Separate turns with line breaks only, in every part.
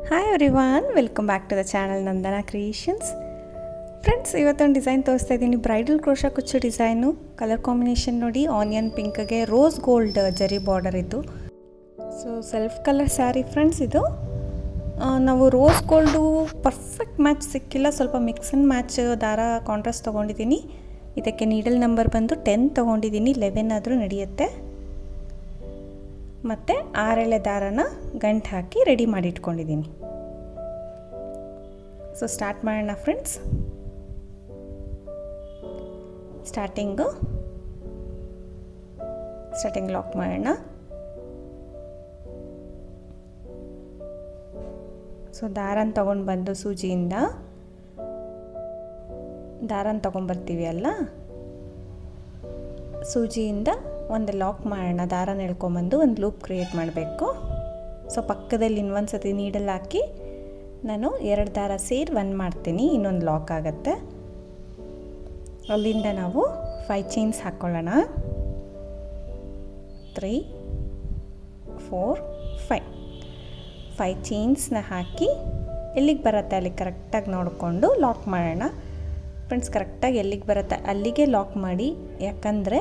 Hi everyone, welcome back to the channel Nandana creations. Friends, ಇವತ್ತೊಂದು design ತೋರಿಸ್ತಾ ಇದ್ದೀನಿ. Bridal crochet ಕುಚ್ಚು ಡಿಸೈನು. ಕಲರ್ ಕಾಂಬಿನೇಷನ್ ನೋಡಿ, ಆನಿಯನ್ ಪಿಂಕ್ಗೆ ರೋಸ್ ಗೋಲ್ಡ್ ಜರಿ ಬಾರ್ಡರ್ ಇದ್ದು. So self colour sari friends ಇದು. ನಾವು ರೋಸ್ ಗೋಲ್ಡು ಪರ್ಫೆಕ್ಟ್ ಮ್ಯಾಚ್ ಸಿಕ್ಕಿಲ್ಲ, ಸ್ವಲ್ಪ ಮಿಕ್ಸ್ ಆ್ಯಂಡ್ ಮ್ಯಾಚ್ ದಾರ ಕಾಂಟ್ರಾಸ್ಟ್ ತೊಗೊಂಡಿದ್ದೀನಿ. ಇದಕ್ಕೆ ನೀಡಲ್ ನಂಬರ್ ಬಂದು 10 ತೊಗೊಂಡಿದ್ದೀನಿ, 11 ಆದರೂ ನಡೆಯುತ್ತೆ. ಮತ್ತು 6 ಎಳೆ ದಾರನ ಗಂಟು ಹಾಕಿ ರೆಡಿ ಮಾಡಿ ಇಟ್ಕೊಂಡಿದ್ದೀನಿ. ಸೊ ಸ್ಟಾರ್ಟ್ ಮಾಡೋಣ ಫ್ರೆಂಡ್ಸ್. ಸ್ಟಾರ್ಟಿಂಗ್ ಲಾಕ್ ಮಾಡೋಣ. ಸೊ ದಾರನ ತೊಗೊಂಡು ಬಂದು ಸೂಜಿಯಿಂದ ದಾರನ ತೊಗೊಂಡ್ಬರ್ತೀವಿ ಅಲ್ಲ, ಸೂಜಿಯಿಂದ ಒಂದು ಲಾಕ್ ಮಾಡೋಣ. ದಾರನ ಎಳ್ಕೊಂಬಂದು ಒಂದು ಲೂಪ್ ಕ್ರಿಯೇಟ್ ಮಾಡಬೇಕು. ಸೊ ಪಕ್ಕದಲ್ಲಿ ಇನ್ನೊಂದು ಸತಿ ನೀಡಲ್ ಹಾಕಿ ನಾನು 2 ದಾರ ಸೇರಿ 1 ಮಾಡ್ತೀನಿ, ಇನ್ನೊಂದು ಲಾಕ್ ಆಗುತ್ತೆ. ಅಲ್ಲಿಂದ ನಾವು 5 ಚೈನ್ಸ್ ಹಾಕ್ಕೊಳ್ಳೋಣ. 3 4 5 ಚೈನ್ಸ್ನ ಹಾಕಿ ಎಲ್ಲಿಗೆ ಬರುತ್ತೆ ಅಲ್ಲಿಗೆ ಕರೆಕ್ಟಾಗಿ ನೋಡಿಕೊಂಡು ಲಾಕ್ ಮಾಡೋಣ. ಫ್ರೆಂಡ್ಸ್, ಕರೆಕ್ಟಾಗಿ ಎಲ್ಲಿಗೆ ಬರುತ್ತೆ ಅಲ್ಲಿಗೆ ಲಾಕ್ ಮಾಡಿ, ಯಾಕಂದರೆ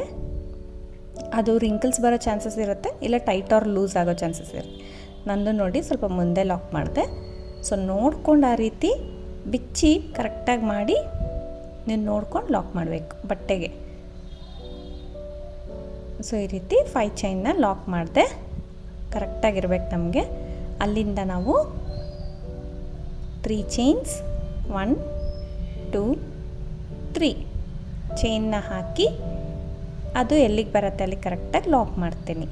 ಅದು ರಿಂಕಲ್ಸ್ ಬರೋ ಚಾನ್ಸಸ್ ಇರುತ್ತೆ, ಇಲ್ಲ ಟೈಟ್ ಆರ್ ಲೂಸ್ ಆಗೋ ಚಾನ್ಸಸ್ ಇರುತ್ತೆ. ನಂದು ನೋಡಿ ಸ್ವಲ್ಪ ಮುಂದೆ ಲಾಕ್ ಮಾಡಿದೆ. ಸೊ ನೋಡ್ಕೊಂಡು ಆ ರೀತಿ ಬಿಚ್ಚಿ ಕರೆಕ್ಟಾಗಿ ಮಾಡಿ ನೀವು ನೋಡ್ಕೊಂಡು ಲಾಕ್ ಮಾಡಬೇಕು ಬಟ್ಟೆಗೆ. ಸೊ ಈ ರೀತಿ 5 ಚೈನ್ನ ಲಾಕ್ ಮಾಡಿದೆ, ಕರೆಕ್ಟಾಗಿರ್ಬೇಕು ನಮಗೆ. ಅಲ್ಲಿಂದ ನಾವು 3 ಚೈನ್ಸ್ 1 2 3 ಚೈನ್ನ ಹಾಕಿ ಅದು ಎಲ್ಲಿಗೆ ಬರುತ್ತೆ ಅಲ್ಲಿಗೆ ಕರೆಕ್ಟಾಗಿ ಲಾಕ್ ಮಾಡ್ತೀನಿ.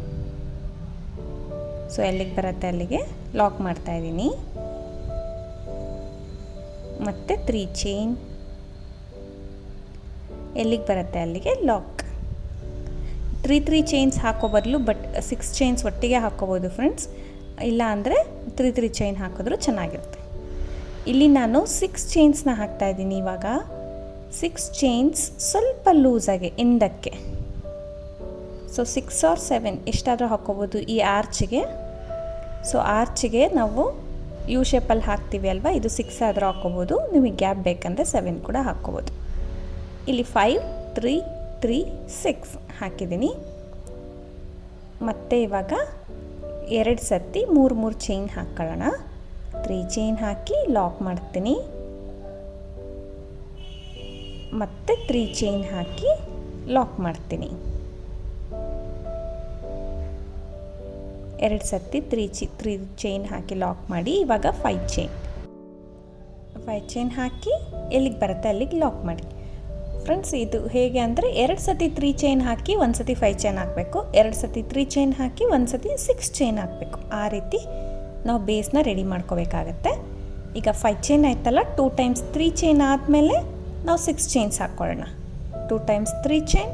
ಸೊ ಎಲ್ಲಿಗೆ ಬರುತ್ತೆ ಅಲ್ಲಿಗೆ ಲಾಕ್ ಮಾಡ್ತಾಯಿದ್ದೀನಿ. ಮತ್ತು 3 ಚೈನ್ ಎಲ್ಲಿಗೆ ಬರುತ್ತೆ ಅಲ್ಲಿಗೆ ಲಾಕ್. 3 ಚೈನ್ಸ್ ಹಾಕೋ ಬದಲು 6 ಚೈನ್ಸ್ ಒಟ್ಟಿಗೆ ಹಾಕ್ಕೋಬೋದು ಫ್ರೆಂಡ್ಸ್, ಇಲ್ಲ ಅಂದರೆ 3 ಚೈನ್ ಹಾಕಿದ್ರೂ ಚೆನ್ನಾಗಿರುತ್ತೆ. ಇಲ್ಲಿ ನಾನು 6 ಚೈನ್ಸ್ನ ಹಾಕ್ತಾಯಿದ್ದೀನಿ ಇವಾಗ. 6 ಚೈನ್ಸ್ ಸ್ವಲ್ಪ ಲೂಸಾಗಿ ಹಿಂದಕ್ಕೆ. ಸೊ 6 ಆರ್ 7 ಎಷ್ಟಾದರೂ ಹಾಕ್ಕೋಬೋದು ಈ ಆರ್ಚಿಗೆ. ಸೊ ಆರ್ಚಿಗೆ ನಾವು ಯು ಶೇಪಲ್ಲಿ ಹಾಕ್ತೀವಿ ಅಲ್ವಾ, ಇದು 6 ಆದರೂ ಹಾಕ್ಕೋಬೋದು, ನಿಮಗೆ ಗ್ಯಾಪ್ ಬೇಕಂದರೆ 7 ಕೂಡ ಹಾಕ್ಕೋಬೋದು. ಇಲ್ಲಿ 5 3 3 6 ಹಾಕಿದ್ದೀನಿ. ಮತ್ತು ಇವಾಗ 2 ಸತಿ 3 ಚೈನ್ ಹಾಕ್ಕೊಳ್ಳೋಣ. 3 ಚೈನ್ ಹಾಕಿ ಲಾಕ್ ಮಾಡ್ತೀನಿ. ಮತ್ತು 3 ಚೈನ್ ಹಾಕಿ ಲಾಕ್ ಮಾಡ್ತೀನಿ. 2 ಸತಿ 3 ಚೈನ್ ಹಾಕಿ ಲಾಕ್ ಮಾಡಿ. ಇವಾಗ 5 ಚೈನ್ ಹಾಕಿ ಎಲ್ಲಿಗೆ ಬರುತ್ತೆ ಅಲ್ಲಿಗೆ ಲಾಕ್ ಮಾಡಿ. ಫ್ರೆಂಡ್ಸ್, ಇದು ಹೇಗೆ ಅಂದರೆ 2 ಸತಿ 3 ಚೈನ್ ಹಾಕಿ 1 ಸತಿ 5 ಚೈನ್ ಹಾಕಬೇಕು, 2 ಸತಿ 3 ಚೈನ್ ಹಾಕಿ 1 ಸತಿ 6 ಚೈನ್ ಹಾಕಬೇಕು. ಆ ರೀತಿ ನಾವು ಬೇಸ್ನ ರೆಡಿ ಮಾಡ್ಕೋಬೇಕಾಗತ್ತೆ. ಈಗ 5 ಚೈನ್ ಆಯ್ತಲ್ಲ, 2 ಟೈಮ್ಸ್ 3 ಚೈನ್ ಆದಮೇಲೆ ನಾವು 6 ಚೈನ್ಸ್ ಹಾಕ್ಕೊಳ್ಳೋಣ. 2 ಟೈಮ್ಸ್ 3 ಚೈನ್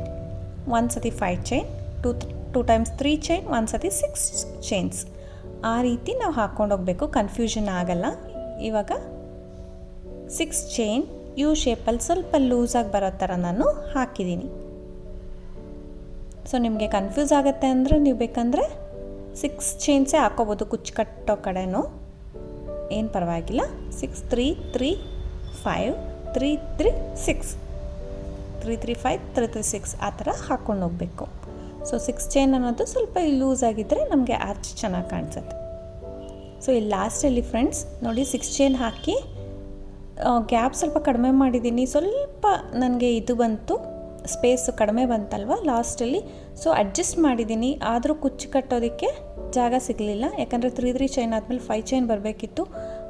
1 ಸತಿ 5 ಚೈನ್, 2 ಟೈಮ್ಸ್ 3 ಚೈನ್ 1 ಸತಿ 6 ಚೈನ್ಸ್. ಆ ರೀತಿ ನಾವು ಹಾಕ್ಕೊಂಡು ಹೋಗಬೇಕು, ಕನ್ಫ್ಯೂಷನ್ ಆಗಲ್ಲ. ಇವಾಗ 6 ಚೈನ್ ಯು ಶೇಪಲ್ಲಿ ಸ್ವಲ್ಪ ಲೂಸಾಗಿ ಬರೋ ಥರ ನಾನು ಹಾಕಿದ್ದೀನಿ. ಸೊ ನಿಮಗೆ ಕನ್ಫ್ಯೂಸ್ ಆಗುತ್ತೆ ಅಂದರೆ ನೀವು ಬೇಕಂದರೆ 6 ಚೈನ್ಸೇ ಹಾಕ್ಕೋಬೋದು, ಕುಚ್ಚು ಕಟ್ಟೋ ಕಡೆನೂ ಏನು ಪರವಾಗಿಲ್ಲ. 6 3 3 5 3 3 6 3 3 5 3 3 6 ಆ ಥರ ಹಾಕ್ಕೊಂಡು ಹೋಗಬೇಕು. ಸೊ 6 ಚೈನ್ ಅನ್ನೋದು ಸ್ವಲ್ಪ ಲೂಸ್ ಆಗಿದ್ದರೆ ನಮಗೆ ಆರ್ಚ್ ಚೆನ್ನಾಗಿ ಕಾಣಿಸುತ್ತೆ. ಸೊ ಇಲ್ಲಿ ಲಾಸ್ಟಲ್ಲಿ ಫ್ರೆಂಡ್ಸ್ ನೋಡಿ 6 ಚೈನ್ ಹಾಕಿ ಗ್ಯಾಪ್ ಸ್ವಲ್ಪ ಕಡಿಮೆ ಮಾಡಿದ್ದೀನಿ. ಸ್ವಲ್ಪ ನನಗೆ ಇದು ಬಂತು, ಸ್ಪೇಸು ಕಡಿಮೆ ಬಂತಲ್ವ ಲಾಸ್ಟಲ್ಲಿ. ಸೊ ಅಡ್ಜಸ್ಟ್ ಮಾಡಿದ್ದೀನಿ, ಆದರೂ ಕುಚ್ಚು ಕಟ್ಟೋದಕ್ಕೆ ಜಾಗ ಸಿಗಲಿಲ್ಲ. ಯಾಕಂದರೆ 3 ಚೈನ್ ಆದಮೇಲೆ 5 ಚೈನ್ ಬರಬೇಕಿತ್ತು,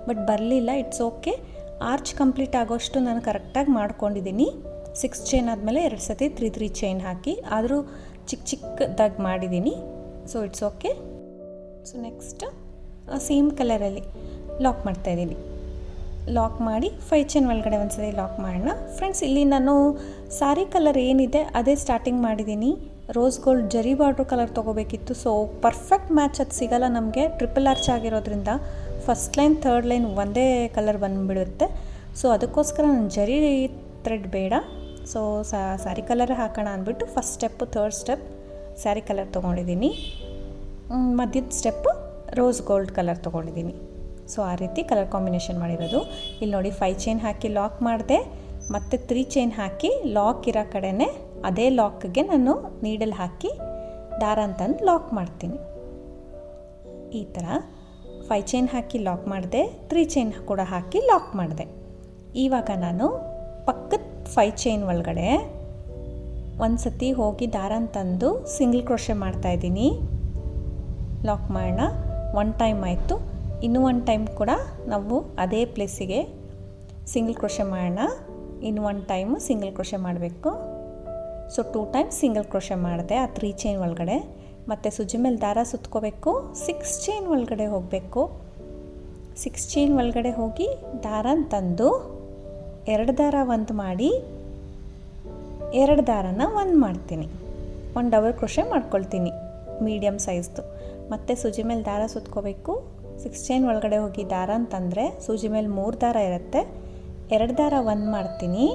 ಬಟ್ ಬರಲಿಲ್ಲ. ಇಟ್ಸ್ ಓಕೆ, ಆರ್ಚ್ ಕಂಪ್ಲೀಟ್ ಆಗೋಷ್ಟು ನಾನು ಕರೆಕ್ಟಾಗಿ ಮಾಡ್ಕೊಂಡಿದ್ದೀನಿ. 6 ಚೈನ್ ಆದಮೇಲೆ 2 ಸತಿ 3 ಚೈನ್ ಹಾಕಿ, ಆದರೂ ಚಿಕ್ಕದಾಗಿ ಮಾಡಿದ್ದೀನಿ. So it's okay. So next same ಕಲರಲ್ಲಿ ಲಾಕ್ ಮಾಡ್ತಾಯಿದ್ದೀನಿ. ಲಾಕ್ ಮಾಡಿ 5 ಚೈನ್ ಒಳಗಡೆ ಒಂದು ಸರಿ ಲಾಕ್ ಮಾಡೋಣ. ಫ್ರೆಂಡ್ಸ್, ಇಲ್ಲಿ ನಾನು ಸಾರಿ ಕಲರ್ ಏನಿದೆ ಅದೇ ಸ್ಟಾರ್ಟಿಂಗ್ ಮಾಡಿದ್ದೀನಿ. Rose gold zari border colour ತೊಗೋಬೇಕಿತ್ತು. ಸೊ ಪರ್ಫೆಕ್ಟ್ ಮ್ಯಾಚ್ ಅದು ಸಿಗೋಲ್ಲ ನಮಗೆ, ಟ್ರಿಪಲ್ ಆರ್ಚ್ ಆಗಿರೋದ್ರಿಂದ ಫಸ್ಟ್ ಲೈನ್ 3rd ಲೈನ್ ಒಂದೇ ಕಲರ್ ಬಂದುಬಿಡುತ್ತೆ. ಸೊ ಅದಕ್ಕೋಸ್ಕರ ನಾನು ಜರಿ ಥ್ರೆಡ್ ಬೇಡ, ಸೊ ಸ್ಯಾರಿ ಕಲರ್ ಹಾಕೋಣ ಅಂದ್ಬಿಟ್ಟು first step 3rd step sari colour ತೊಗೊಂಡಿದ್ದೀನಿ. ಮಧ್ಯದ ಸ್ಟೆಪ್ಪು ರೋಸ್ ಗೋಲ್ಡ್ ಕಲರ್ ತೊಗೊಂಡಿದ್ದೀನಿ. ಸೊ ಆ ರೀತಿ ಕಲರ್ ಕಾಂಬಿನೇಷನ್ ಮಾಡಿರೋದು. ಇಲ್ಲಿ ನೋಡಿ 5 ಚೈನ್ ಹಾಕಿ ಲಾಕ್ ಮಾಡಿದೆ, ಮತ್ತು 3 ಚೈನ್ ಹಾಕಿ ಲಾಕ್ ಇರೋ ಕಡೆನೇ ಅದೇ ಲಾಕ್ಗೆ ನಾನು ನೀಡಲ್ ಹಾಕಿ ದಾರ ಅಂತಂದು ಲಾಕ್ ಮಾಡ್ತೀನಿ. ಈ ಥರ 5 ಚೈನ್ ಹಾಕಿ ಲಾಕ್ ಮಾಡಿದೆ, 3 ಚೈನ್ ಕೂಡ ಹಾಕಿ ಲಾಕ್ ಮಾಡಿದೆ. ಇವಾಗ ನಾನು ಪಕ್ಕದ 5 ಚೈನ್ ಒಳಗಡೆ ಒಂದು ಸತಿ ಹೋಗಿ ದಾರ ಅಂತಂದು ಸಿಂಗಲ್ ಕ್ರೋಶೆ ಮಾಡ್ತಾಯಿದ್ದೀನಿ. ಲಾಕ್ ಮಾಡೋಣ. 1 ಟೈಮ್ ಆಯಿತು. ಇನ್ನೂ 1 ಟೈಮ್ ಕೂಡ ನಾವು ಅದೇ ಪ್ಲೇಸಿಗೆ ಸಿಂಗಲ್ ಕ್ರೋಶೆ ಮಾಡೋಣ. ಇನ್ನು 1 ಟೈಮು ಸಿಂಗಲ್ ಕ್ರೋಶೆ ಮಾಡಬೇಕು. ಸೊ 2 ಟೈಮ್ಸ್ ಸಿಂಗಲ್ ಕ್ರೋಶೆ ಮಾಡಿದೆ ಆ 3 ಚೈನ್ ಒಳಗಡೆ. ಮತ್ತು ಸುಜ್ಜಿ ಮೇಲೆ ದಾರ ಸುತ್ಕೋಬೇಕು. 6 ಚೈನ್ ಒಳಗಡೆ ಹೋಗಬೇಕು. 6 ಚೈನ್ ಒಳಗಡೆ ಹೋಗಿ ದಾರ ತಂದು 2 ದಾರ ಒಂದು ಮಾಡಿ 2 ದಾರನ ಒಂದು ಮಾಡ್ತೀನಿ. 1 ಡಬಲ್ ಕ್ರೋಶೆ ಮಾಡ್ಕೊಳ್ತೀನಿ ಮೀಡಿಯಮ್ ಸೈಜ್ದು. ಮತ್ತು ಸೂಜಿ ಮೇಲೆ ದಾರ ಸುತ್ಕೋಬೇಕು. 6 ಚೈನ್ ಒಳಗಡೆ ಹೋಗಿ ದಾರ ಅಂತಂದರೆ ಸೂಜಿ ಮೇಲೆ 3 ದಾರ ಇರುತ್ತೆ, 2 ದಾರ ಒಂದು ಮಾಡ್ತೀನಿ.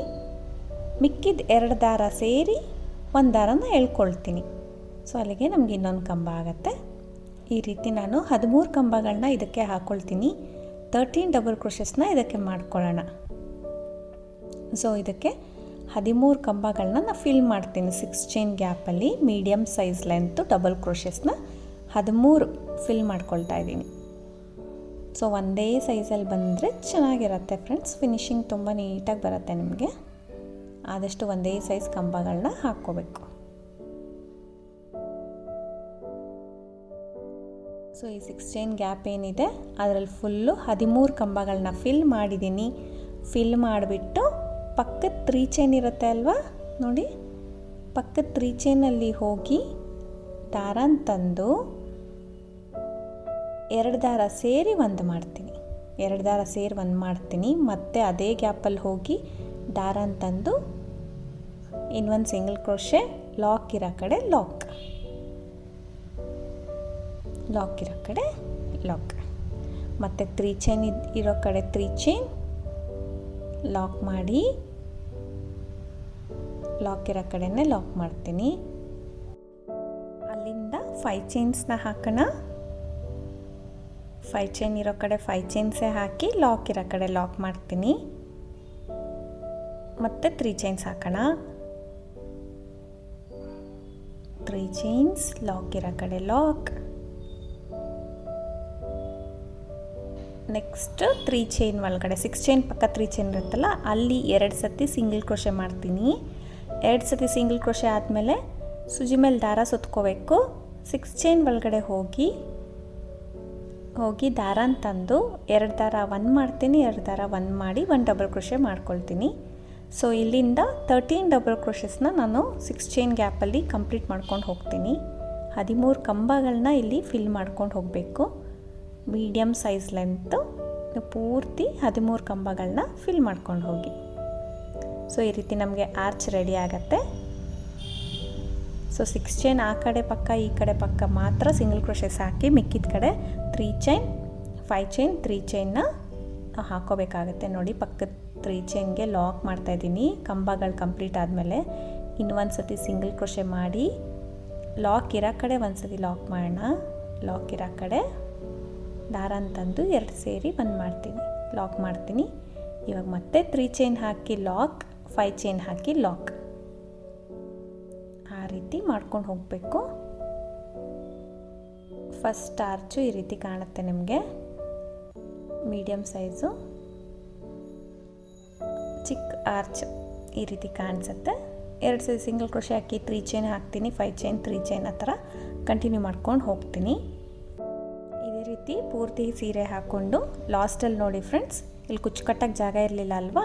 ಮಿಕ್ಕಿದ 2 ದಾರ ಸೇರಿ 1 ದಾರನ ಎಳ್ಕೊಳ್ತೀನಿ. ಸೊ ಅಲ್ಲಿಗೆ ನಮಗೆ ಇನ್ನೊಂದು ಕಂಬ ಆಗುತ್ತೆ. ಈ ರೀತಿ ನಾನು 13 ಕಂಬಗಳನ್ನ ಇದಕ್ಕೆ ಹಾಕ್ಕೊಳ್ತೀನಿ. 13 ಡಬಲ್ ಕ್ರೋಶಸ್ನ ಇದಕ್ಕೆ ಮಾಡ್ಕೊಳ್ಳೋಣ. ಸೊ ಇದಕ್ಕೆ 13 ಕಂಬಗಳನ್ನ ನಾನು ಫಿಲ್ ಮಾಡ್ತೀನಿ. 6 ಚೈನ್ ಗ್ಯಾಪಲ್ಲಿ ಮೀಡಿಯಮ್ ಸೈಜ್ ಲೆಂತು ಡಬಲ್ ಕ್ರೋಶಸ್ನ 13 ಫಿಲ್ ಮಾಡ್ಕೊಳ್ತಾ ಇದ್ದೀನಿ. ಸೊ ಒಂದೇ ಸೈಜಲ್ಲಿ ಬಂದರೆ ಚೆನ್ನಾಗಿರುತ್ತೆ ಫ್ರೆಂಡ್ಸ್. ಫಿನಿಶಿಂಗ್ ತುಂಬ ನೀಟಾಗಿ ಬರುತ್ತೆ ನಿಮಗೆ. ಆದಷ್ಟು ಒಂದೇ ಸೈಜ್ ಕಂಬಗಳನ್ನ ಹಾಕ್ಕೋಬೇಕು. ಸೊ ಈ 6 ಚೈನ್ ಗ್ಯಾಪ್ ಏನಿದೆ ಅದರಲ್ಲಿ ಫುಲ್ಲು 13 ಕಂಬಗಳನ್ನ ಫಿಲ್ ಮಾಡಿದ್ದೀನಿ. ಫಿಲ್ ಮಾಡಿಬಿಟ್ಟು ಪಕ್ಕದ 3 ಚೈನ್ ಇರುತ್ತೆ ಅಲ್ವಾ, ನೋಡಿ ಪಕ್ಕದ 3 ಚೈನಲ್ಲಿ ಹೋಗಿ ದಾರ ತಂದು 2 ದಾರ ಸೇರಿ ಒಂದು ಮಾಡ್ತೀನಿ. 2 ದಾರ ಸೇರಿ ಒಂದು ಮಾಡ್ತೀನಿ. ಮತ್ತು ಅದೇ ಗ್ಯಾಪಲ್ಲಿ ಹೋಗಿ ದಾರ ತಂದು ಇನ್ನೊಂದು ಸಿಂಗಲ್ ಕ್ರೋಶೆ, ಲಾಕ್ ಇರೋ ಕಡೆ ಲಾಕ್, ಲಾಕ್ ಇರೋ ಕಡೆ ಲಾಕ್, ಮತ್ತು 3 ಚೈನ್ ಇರೋ ಕಡೆ 3 ಚೈನ್ ಲಾಕ್ ಮಾಡಿ ಲಾಕ್ ಇರೋ ಕಡೆನೇ ಲಾಕ್ ಮಾಡ್ತೀನಿ. ಅಲ್ಲಿಂದ 5 ಚೈನ್ಸ್ನ ಹಾಕೋಣ. 5 ಚೈನ್ ಇರೋ ಕಡೆ 5 ಚೈನ್ಸೇ ಹಾಕಿ ಲಾಕ್ ಇರೋ ಕಡೆ ಲಾಕ್ ಮಾಡ್ತೀನಿ. ಮತ್ತು 3 ಚೈನ್ಸ್ ಹಾಕೋಣ. 3 ಚೈನ್ಸ್, ಲಾಕ್ ಇರೋ ಕಡೆ ಲಾಕ್. ನೆಕ್ಸ್ಟ್ 3 ಚೈನ್ ಒಳಗಡೆ 6 ಚೈನ್ ಪಕ್ಕ 3 ಚೈನ್ ಇರುತ್ತಲ್ಲ ಅಲ್ಲಿ 2 ಸತಿ ಸಿಂಗಲ್ ಕ್ರೋಶೆ ಮಾಡ್ತೀನಿ. 2 ಸತಿ ಸಿಂಗಲ್ ಕ್ರೋಶೆ ಆದಮೇಲೆ ಸುಜಿ ಮೇಲೆ ದಾರ ಸುತ್ಕೋಬೇಕು. 6 ಚೈನ್ ಒಳಗಡೆ ಹೋಗಿ ದಾರ ತಂದು 2 ದಾರ ಒಂದು ಮಾಡ್ತೀನಿ, 2 ದಾರ ಒಂದು ಮಾಡಿ 1 ಡಬಲ್ ಕ್ರೋಶೆ ಮಾಡ್ಕೊಳ್ತೀನಿ. ಸೊ ಇಲ್ಲಿಂದ 13 ಡಬಲ್ ಕ್ರೋಶಸ್ನ ನಾನು 6 ಚೈನ್ ಗ್ಯಾಪಲ್ಲಿ ಕಂಪ್ಲೀಟ್ ಮಾಡ್ಕೊಂಡು ಹೋಗ್ತೀನಿ. 13 ಕಂಬಗಳನ್ನ ಇಲ್ಲಿ ಫಿಲ್ ಮಾಡ್ಕೊಂಡು ಹೋಗಬೇಕು. ಮೀಡಿಯಮ್ ಸೈಜ್ ಲೆಂತು ಪೂರ್ತಿ 13 ಕಂಬಗಳನ್ನ ಫಿಲ್ ಮಾಡ್ಕೊಂಡು ಹೋಗಿ. ಸೊ ಈ ರೀತಿ ನಮಗೆ ಆರ್ಚ್ ರೆಡಿ ಆಗುತ್ತೆ. ಸೊ 6 ಚೈನ್ ಆ ಕಡೆ ಪಕ್ಕ ಈ ಕಡೆ ಪಕ್ಕ ಮಾತ್ರ ಸಿಂಗಲ್ ಕ್ರೋಶೆಸ್ ಹಾಕಿ, ಮಿಕ್ಕಿದ ಕಡೆ 3 ಚೈನ್ 5 ಚೈನ್ 3 ಚೈನ್ನ ಹಾಕೋಬೇಕಾಗತ್ತೆ. ನೋಡಿ ಪಕ್ಕದ 3 ಚೈನ್ಗೆ ಲಾಕ್ ಮಾಡ್ತಾಯಿದ್ದೀನಿ. ಕಂಬಗಳು ಕಂಪ್ಲೀಟ್ ಆದಮೇಲೆ ಇನ್ನೊಂದು ಸತಿ ಸಿಂಗಲ್ ಕ್ರೋಶೆ ಮಾಡಿ ಲಾಕ್ ಇರೋ ಕಡೆ ಒಂದು ಸತಿ ಲಾಕ್ ಮಾಡೋಣ. ಲಾಕ್ ಇರೋ ಕಡೆ ದಾರ ತಂದು 2 ಸೇರಿ ಒಂದು ಮಾಡ್ತೀನಿ, ಲಾಕ್ ಮಾಡ್ತೀನಿ. ಇವಾಗ ಮತ್ತೆ 3 ಚೈನ್ ಹಾಕಿ ಲಾಕ್, 5 ಚೈನ್ ಹಾಕಿ ಲಾಕ್, ಆ ರೀತಿ ಮಾಡ್ಕೊಂಡು ಹೋಗಬೇಕು. ಫಸ್ಟ್ ಆರ್ಚು ಈ ರೀತಿ ಕಾಣುತ್ತೆ ನಿಮಗೆ. ಮೀಡಿಯಮ್ ಸೈಜು ಚಿಕ್ಕ ಆರ್ಚ್ ಈ ರೀತಿ ಕಾಣಿಸುತ್ತೆ. 2 ಸತಿ ಸಿಂಗಲ್ ಕ್ರೋಶೆ ಹಾಕಿ 3 ಚೈನ್ ಹಾಕ್ತೀನಿ, 5 ಚೈನ್ 3 ಚೈನ್ ಆ ಥರ ಕಂಟಿನ್ಯೂ ಮಾಡ್ಕೊಂಡು ಹೋಗ್ತೀನಿ. ಇದೇ ರೀತಿ ಪೂರ್ತಿ ಸೀರೆ ಹಾಕ್ಕೊಂಡು ಲಾಸ್ಟಲ್ಲಿ ನೋಡಿ ಫ್ರೆಂಡ್ಸ್, ಇಲ್ಲಿ ಕುಚ್ಚು ಕಟ್ಟಕ್ಕೆ ಜಾಗ ಇರಲಿಲ್ಲ ಅಲ್ವಾ,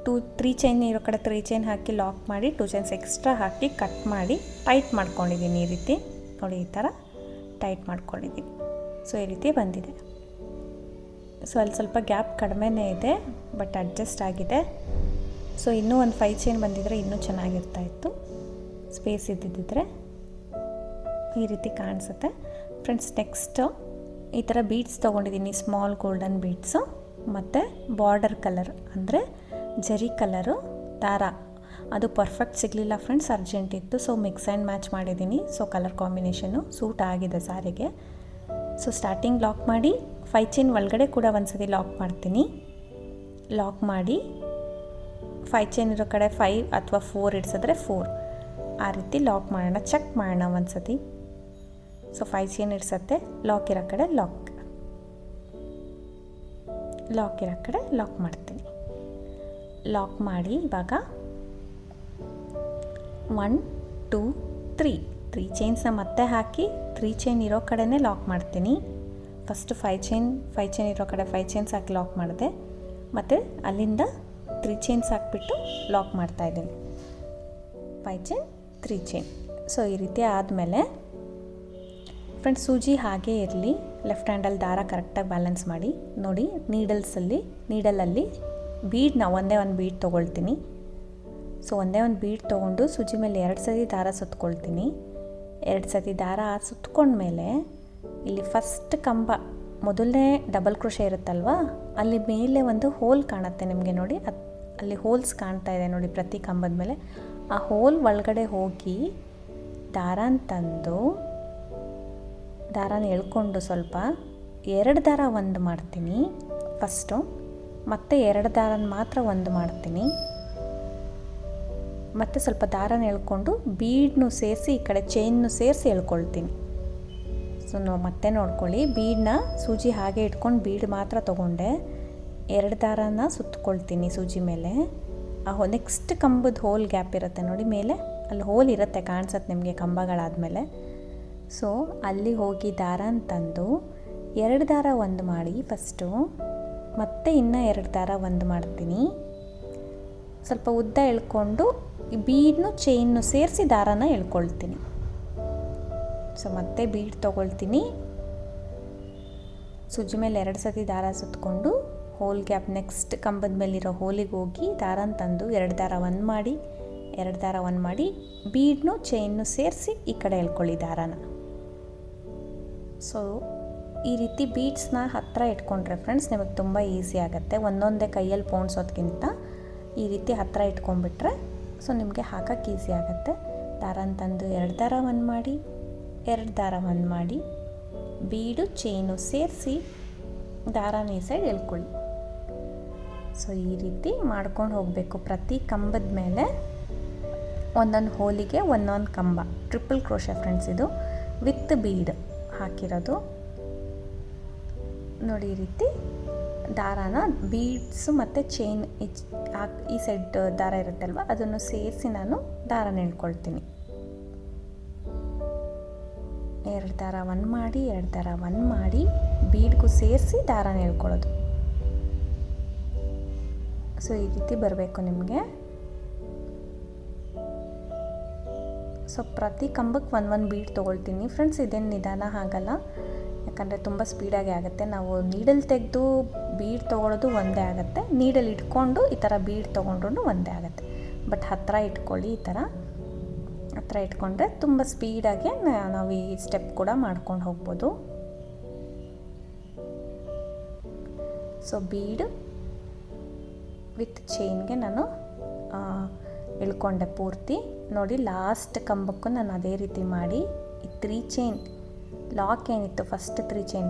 3 ಚೈನ್ ಇರೋ ಕಡೆ 3 ಚೈನ್ ಹಾಕಿ ಲಾಕ್ ಮಾಡಿ 2 ಚೈನ್ಸ್ ಎಕ್ಸ್ಟ್ರಾ ಹಾಕಿ ಕಟ್ ಮಾಡಿ ಟೈಟ್ ಮಾಡ್ಕೊಂಡಿದ್ದೀನಿ. ಈ ರೀತಿ ನೋಡಿ, ಈ ಥರ ಟೈಟ್ ಮಾಡ್ಕೊಂಡಿದ್ದೀನಿ. ಸೊ ಈ ರೀತಿ ಬಂದಿದೆ. ಸೊ ಅಲ್ಲಿ ಸ್ವಲ್ಪ ಗ್ಯಾಪ್ ಕಡಿಮೆನೇ ಇದೆ, ಬಟ್ ಅಡ್ಜಸ್ಟ್ ಆಗಿದೆ. ಸೊ ಇನ್ನೂ ಒಂದು 5 ಚೈನ್ ಬಂದಿದ್ರೆ ಇನ್ನೂ ಚೆನ್ನಾಗಿರ್ತಾಯಿತ್ತು, ಸ್ಪೇಸ್ ಇದ್ದಿದ್ದರೆ. ಈ ರೀತಿ ಕಾಣಿಸುತ್ತೆ ಫ್ರೆಂಡ್ಸ್. ನೆಕ್ಸ್ಟು ಈ ಥರ ಬೀಡ್ಸ್ ತೊಗೊಂಡಿದ್ದೀನಿ, ಸ್ಮಾಲ್ ಗೋಲ್ಡನ್ ಬೀಡ್ಸು ಮತ್ತು ಬಾರ್ಡರ್ ಕಲರ್ ಅಂದರೆ ಜರಿ ಕಲರು ದಾರ. ಅದು ಪರ್ಫೆಕ್ಟ್ ಸಿಗಲಿಲ್ಲ ಫ್ರೆಂಡ್ಸ್, ಅರ್ಜೆಂಟ್ ಇತ್ತು. ಸೊ ಮಿಕ್ಸ್ ಆ್ಯಂಡ್ ಮ್ಯಾಚ್ ಮಾಡಿದ್ದೀನಿ. ಸೊ ಕಲರ್ ಕಾಂಬಿನೇಷನು ಸೂಟ್ ಆಗಿದೆ ಸಾರಿಗೆ. ಸೊ ಸ್ಟಾರ್ಟಿಂಗ್ ಲಾಕ್ ಮಾಡಿ 5 ಚೈನ್ ಒಳಗಡೆ ಕೂಡ ಒಂದು ಸತಿ ಲಾಕ್ ಮಾಡ್ತೀನಿ. ಲಾಕ್ ಮಾಡಿ 5 ಚೈನ್ ಇರೋ ಕಡೆ 5 ಅಥವಾ 4 ಇಡ್ಸಿದ್ರೆ 4 ಆ ರೀತಿ ಲಾಕ್ ಮಾಡೋಣ. ಚೆಕ್ ಮಾಡೋಣ ಒಂದು ಸತಿ. ಸೊ 5 ಚೈನ್ ಇಡ್ಸತ್ತೆ, ಲಾಕ್ ಇರೋ ಕಡೆ ಲಾಕ್ ಇರೋ ಕಡೆ ಲಾಕ್ ಮಾಡ್ತೀನಿ. ಲಾಕ್ ಮಾಡಿ ಇವಾಗ 1 2 3 ಚೈನ್ಸ್ನ ಮತ್ತೆ ಹಾಕಿ 3 ಚೈನ್ ಇರೋ ಕಡೆನೇ ಲಾಕ್ ಮಾಡ್ತೀನಿ. ಫಸ್ಟ್ 5 ಚೈನ್ ಇರೋ ಕಡೆ 5 ಚೈನ್ಸ್ ಹಾಕಿ ಲಾಕ್ ಮಾಡಿದೆ, ಮತ್ತು ಅಲ್ಲಿಂದ 3 ಚೈನ್ಸ್ ಹಾಕ್ಬಿಟ್ಟು ಲಾಕ್ ಮಾಡ್ತಾಯಿದ್ದೀನಿ. 5 ಚೈನ್ 3 ಚೈನ್. ಸೊ ಈ ರೀತಿ ಆದಮೇಲೆ ಫ್ರೆಂಡ್ಸ್ ಸೂಜಿ ಹಾಗೇ ಇರಲಿ, ಲೆಫ್ಟ್ ಹ್ಯಾಂಡಲ್ಲಿ ದಾರ ಕರೆಕ್ಟಾಗಿ ಬ್ಯಾಲೆನ್ಸ್ ಮಾಡಿ. ನೋಡಿ ನೀಡಲಲ್ಲಿ ಬೀಡನ್ನ ಒಂದೇ ಒಂದು ಬೀಡ್ ತೊಗೊಳ್ತೀನಿ. ಸೊ ಒಂದೇ ಒಂದು ಬೀಡ್ ತೊಗೊಂಡು ಸೂಜಿ ಮೇಲೆ 2 ಸತಿ ದಾರ ಸುತ್ಕೊಳ್ತೀನಿ. 2 ಸತಿ ದಾರ ಸುತ್ಕೊಂಡ್ಮೇಲೆ ಇಲ್ಲಿ ಫಸ್ಟ್ ಕಂಬ ಮೊದಲನೇ ಡಬಲ್ ಕ್ರೋಶೆ ಇರುತ್ತಲ್ವ, ಅಲ್ಲಿ ಮೇಲೆ ಒಂದು ಹೋಲ್ ಕಾಣುತ್ತೆ ನಿಮಗೆ ನೋಡಿ. ಅಲ್ಲಿ ಹೋಲ್ಸ್ ಕಾಣ್ತಾ ಇದೆ ನೋಡಿ ಪ್ರತಿ ಕಂಬದ ಮೇಲೆ. ಆ ಹೋಲ್ ಒಳಗಡೆ ಹೋಗಿ ದಾರನ ತಂದು ದಾರನ ಎಳ್ಕೊಂಡು ಸ್ವಲ್ಪ 2 ದಾರ ಒಂದು ಮಾಡ್ತೀನಿ ಫಸ್ಟು, ಮತ್ತು 2 ದಾರನ ಮಾತ್ರ ಒಂದು ಮಾಡ್ತೀನಿ. ಮತ್ತು ಸ್ವಲ್ಪ ದಾರನ ಎಳ್ಕೊಂಡು ಬೀಡ್ನು ಸೇರಿಸಿ ಈ ಕಡೆ ಚೈನ್ನು ಸೇರಿಸಿ ಎಳ್ಕೊಳ್ತೀನಿ. ಸೊ ಮತ್ತೆ ನೋಡ್ಕೊಳ್ಳಿ, ಬೀಡನ್ನ ಸೂಜಿ ಹಾಗೆ ಇಟ್ಕೊಂಡು ಬೀಡ್ ಮಾತ್ರ ತೊಗೊಂಡೆ, 2 ದಾರನ ಸುತ್ಕೊಳ್ತೀನಿ ಸೂಜಿ ಮೇಲೆ. ಆ ನೆಕ್ಸ್ಟ್ ಕಂಬದ ಹೋಲ್ ಗ್ಯಾಪ್ ಇರುತ್ತೆ ನೋಡಿ ಮೇಲೆ, ಅಲ್ಲಿ ಹೋಲ್ ಇರುತ್ತೆ ಕಾಣಿಸುತ್ತೆ ನಿಮಗೆ ಕಂಬಗಳಾದಮೇಲೆ. ಸೊ ಅಲ್ಲಿ ಹೋಗಿ ದಾರನ ತಂದು 2 ದಾರ ಒಂದು ಮಾಡಿ ಫಸ್ಟು, ಮತ್ತೆ ಇನ್ನೂ 2 ದಾರ ಒಂದು ಮಾಡ್ತೀನಿ. ಸ್ವಲ್ಪ ಉದ್ದ ಎಳ್ಕೊಂಡು ಈ ಬೀಡ್ನು ಚೈನ್ನು ಸೇರಿಸಿ ದಾರನ ಎಳ್ಕೊಳ್ತೀನಿ. ಸೊ ಮತ್ತೆ ಬೀಡ್ ತೊಗೊಳ್ತೀನಿ, ಸೂಜಿ ಮೇಲೆ 2 ಸತಿ ದಾರ ಸುತ್ತಕೊಂಡು ಹೋಲ್ ಗ್ಯಾಪ್ ನೆಕ್ಸ್ಟ್ ಕಂಬದ ಮೇಲಿರೋ ಹೋಲಿಗೆ ಹೋಗಿ ದಾರನ ತಂದು 2 ದಾರ ಒಂದು ಮಾಡಿ 2 ದಾರ ಒಂದು ಮಾಡಿ ಬೀಡ್ನು ಚೈನ್ನು ಸೇರಿಸಿ ಈ ಕಡೆ ಎಳ್ಕೊಳ್ಳಿ ದಾರನ. ಸೊ ಈ ರೀತಿ ಬೀಡ್ಸ್ನ ಹತ್ತಿರ ಇಟ್ಕೊಂಡ್ರೆ ಫ್ರೆಂಡ್ಸ್ ನಿಮಗೆ ತುಂಬ ಈಸಿ ಆಗುತ್ತೆ. ಒಂದೊಂದೇ ಕೈಯಲ್ಲಿ ಪೋಣಿಸೋದ್ಕಿಂತ ಈ ರೀತಿ ಹತ್ತಿರ ಇಟ್ಕೊಂಡ್ಬಿಟ್ರೆ ಸೊ ನಿಮಗೆ ಹಾಕೋಕ್ಕೆ ಈಸಿ ಆಗುತ್ತೆ. ದಾರನ ತಂದು 2 ದಾರ ಒಂದು ಮಾಡಿ 2 ದಾರ ಒಂದು ಮಾಡಿ ಬೀಡು ಚೈನು ಸೇರಿಸಿ ದಾರನ ಈ ಸೈಡ್ ಎಳ್ಕೊಳ್ಳಿ. ಸೊ ಈ ರೀತಿ ಮಾಡ್ಕೊಂಡು ಹೋಗಬೇಕು. ಪ್ರತಿ ಕಂಬದ ಮೇಲೆ ಒಂದೊಂದು ಹೋಲಿಗೆ ಒಂದೊಂದು ಕಂಬ, ಟ್ರಿಪಲ್ ಕ್ರೋಶೆ ಫ್ರೆಂಡ್ಸ್ ಇದು, ವಿತ್ ಬೀಡ್ ಹಾಕಿರೋದು ನೋಡಿ. ಈ ರೀತಿ ದಾರಾನ ಬೀಡ್ಸು ಮತ್ತು ಚೈನ್ ಈ ಸೈಡ್ ದಾರ ಇರುತ್ತಲ್ವ ಅದನ್ನು ಸೇರಿಸಿ ನಾನು ದಾರನ ಎಳ್ಕೊಳ್ತೀನಿ. 2 ದಾರ ಒಂದು ಮಾಡಿ 2 ದಾರ ಒಂದು ಮಾಡಿ ಬೀಡ್ಗೂ ಸೇರಿಸಿ ದಾರನ ಎಳ್ಕೊಳ್ಳೋದು. ಸೊ ಈ ರೀತಿ ಬರಬೇಕು ನಿಮಗೆ. ಸೊ ಪ್ರತಿ ಕಂಬಕ್ಕೆ ಒಂದೊಂದು ಬೀಡ್ ತೊಗೊಳ್ತೀನಿ ಫ್ರೆಂಡ್ಸ್. ಇದೇನು ನಿಧಾನ ಆಗಲ್ಲ, ಯಾಕಂದರೆ ತುಂಬ ಸ್ಪೀಡಾಗಿ ಆಗುತ್ತೆ. ನಾವು ನೀಡಲ್ ತೆಗೆದು ಬೀಡ್ ತೊಗೊಳ್ಳೋದು ಒಂದೇ ಆಗುತ್ತೆ, ನೀಡಲ್ ಇಟ್ಕೊಂಡು ಈ ಥರ ಬೀಡ್ ತೊಗೊಂಡ್ರೂ ಒಂದೇ ಆಗುತ್ತೆ. ಬಟ್ ಹತ್ತಿರ ಇಟ್ಕೊಳ್ಳಿ, ಈ ಥರ ಹತ್ತಿರ ಇಟ್ಕೊಂಡ್ರೆ ತುಂಬ ಸ್ಪೀಡಾಗಿ ನಾವು ಈ ಸ್ಟೆಪ್ ಕೂಡ ಮಾಡ್ಕೊಂಡು ಹೋಗ್ಬೋದು. ಸೊ ಬೀಡ್ ವಿತ್ ಚೈನ್ಗೆ ನಾನು ಎಳ್ಕೊಂಡೆ ಪೂರ್ತಿ ನೋಡಿ. ಲಾಸ್ಟ್ ಕಂಬಕ್ಕೂ ನಾನು ಅದೇ ರೀತಿ ಮಾಡಿ ಈ 3 ಚೈನ್ ಲಾಕ್ ಏನಿತ್ತು ಫಸ್ಟ್ 3 ಚೈನ್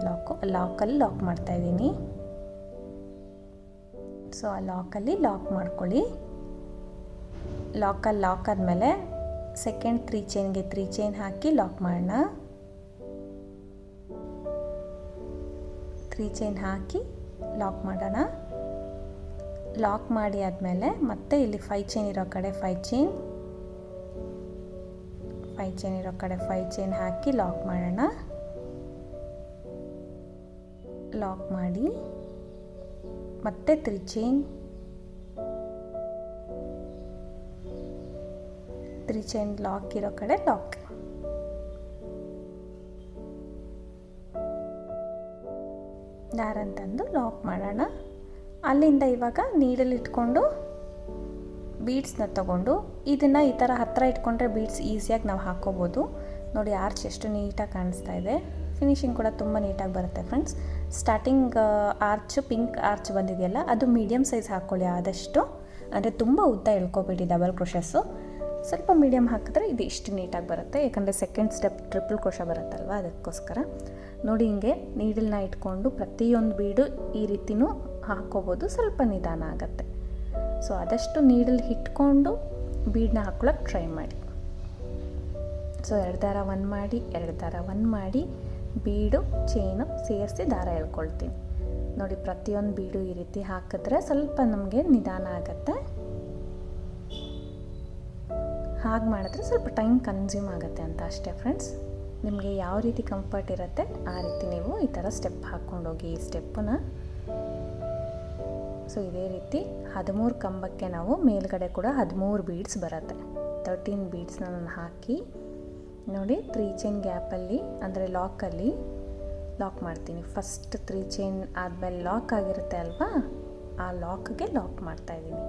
ಲಾಕಲ್ಲಿ ಲಾಕ್ ಮಾಡ್ತಾಯಿದ್ದೀನಿ. ಸೊ ಆ ಲಾಕಲ್ಲಿ ಲಾಕ್ ಮಾಡ್ಕೊಳ್ಳಿ. ಲಾಕ್ ಆದಮೇಲೆ ಸೆಕೆಂಡ್ 3 ಚೈನ್ಗೆ 3 ಚೈನ್ ಹಾಕಿ ಲಾಕ್ ಮಾಡೋಣ. 3 ಚೈನ್ ಹಾಕಿ ಲಾಕ್ ಮಾಡೋಣ. ಲಾಕ್ ಮಾಡಿ ಆದಮೇಲೆ ಮತ್ತೆ ಇಲ್ಲಿ 5 ಚೈನ್ ಇರೋ ಕಡೆ 5 ಚೈನ್ ಇರೋ ಕಡೆ 5 ಚೈನ್ ಹಾಕಿ ಲಾಕ್ ಮಾಡೋಣ. ಲಾಕ್ ಮಾಡಿ ಮತ್ತೆ 3 ಚೈನ್ ಲಾಕ್ ಇರೋ ಕಡೆ ಲಾಕ್. ದಾರನ ತಂದು ಲಾಕ್ ಮಾಡೋಣ. ಅಲ್ಲಿಂದ ಇವಾಗ ನೀಡಲ್ಲಿ ಇಟ್ಕೊಂಡು ಬೀಡ್ಸ್ನ ತಗೊಂಡು ಇದನ್ನು ಈ ಥರ ಹತ್ತಿರ ಇಟ್ಕೊಂಡ್ರೆ ಬೀಡ್ಸ್ ಈಸಿಯಾಗಿ ನಾವು ಹಾಕ್ಕೋಬೋದು. ನೋಡಿ ಆರ್ಚ್ ಎಷ್ಟು ನೀಟಾಗಿ ಕಾಣಿಸ್ತಾ ಇದೆ. ಫಿನಿಶಿಂಗ್ ಕೂಡ ತುಂಬ ನೀಟಾಗಿ ಬರುತ್ತೆ friends. Starting arch pink arch ಬಂದಿದೆಯಲ್ಲ ಅದು ಮೀಡಿಯಮ್ ಸೈಜ್ ಹಾಕ್ಕೊಳ್ಳಿ ಆದಷ್ಟು. ಅಂದರೆ ತುಂಬ ಉದ್ದ ಎಳ್ಕೊಬೇಡಿ ಡಬಲ್ ಕ್ರೋಶಸ್ಸು, ಸ್ವಲ್ಪ ಮೀಡಿಯಮ್ ಹಾಕಿದ್ರೆ ಇದು ಇಷ್ಟು ನೀಟಾಗಿ ಬರುತ್ತೆ. ಯಾಕಂದರೆ ಸೆಕೆಂಡ್ ಸ್ಟೆಪ್ ಟ್ರಿಪಲ್ ಕ್ರೋಶ ಬರುತ್ತಲ್ವ ಅದಕ್ಕೋಸ್ಕರ. ನೋಡಿ ಹಿಂಗೆ ನೀಡಲ್ನ ಇಟ್ಕೊಂಡು ಪ್ರತಿಯೊಂದು ಬೀಡು ಈ ರೀತಿನೂ ಹಾಕ್ಕೋಬೋದು, ಸ್ವಲ್ಪ ನಿಧಾನ ಆಗುತ್ತೆ. ಸೊ ಆದಷ್ಟು ನೀಡಲ್ ಇಟ್ಕೊಂಡು ಬೀಡನ್ನ ಹಾಕ್ಕೊಳ್ಳೋಕೆ ಟ್ರೈ ಮಾಡಿ. ಸೊ 2 ದಾರ 1 ಮಾಡಿ 2 ದಾರ 1 ಮಾಡಿ ಬೀಡು ಚೈನು ಸೇರಿಸಿ ದಾರ ಎಳ್ಕೊಳ್ತೀನಿ. ನೋಡಿ ಪ್ರತಿಯೊಂದು ಬೀಡು ಈ ರೀತಿ ಹಾಕಿದ್ರೆ ಸ್ವಲ್ಪ ನಮಗೆ ನಿಧಾನ ಆಗುತ್ತೆ. ಹಾಗೆ ಮಾಡಿದ್ರೆ ಸ್ವಲ್ಪ ಟೈಮ್ ಕನ್ಸ್ಯೂಮ್ ಆಗುತ್ತೆ ಅಂತ ಅಷ್ಟೇ ಫ್ರೆಂಡ್ಸ್. ನಿಮಗೆ ಯಾವ ರೀತಿ ಕಂಫರ್ಟ್ ಇರುತ್ತೆ ಆ ರೀತಿ ನೀವು ಈ ಥರ ಸ್ಟೆಪ್ ಹಾಕ್ಕೊಂಡೋಗಿ ಈ ಸ್ಟೆಪ್ಪನ್ನ. ಸೊ ಇದೇ ರೀತಿ 13 ಕಂಬಕ್ಕೆ ನಾವು ಮೇಲ್ಗಡೆ ಕೂಡ 13 ಬೀಡ್ಸ್ ಬರುತ್ತೆ. 13 ಬೀಡ್ಸ್ನ ನಾನು ಹಾಕಿ ನೋಡಿ 3 ಚೈನ್ ಗ್ಯಾಪಲ್ಲಿ ಅಂದರೆ ಲಾಕಲ್ಲಿ ಲಾಕ್ ಮಾಡ್ತೀನಿ. ಫಸ್ಟ್ 3 ಚೈನ್ ಆದಮೇಲೆ ಲಾಕ್ ಆಗಿರುತ್ತೆ ಅಲ್ವಾ, ಆ ಲಾಕ್ಗೆ ಲಾಕ್ ಮಾಡ್ತಾಯಿದ್ದೀನಿ.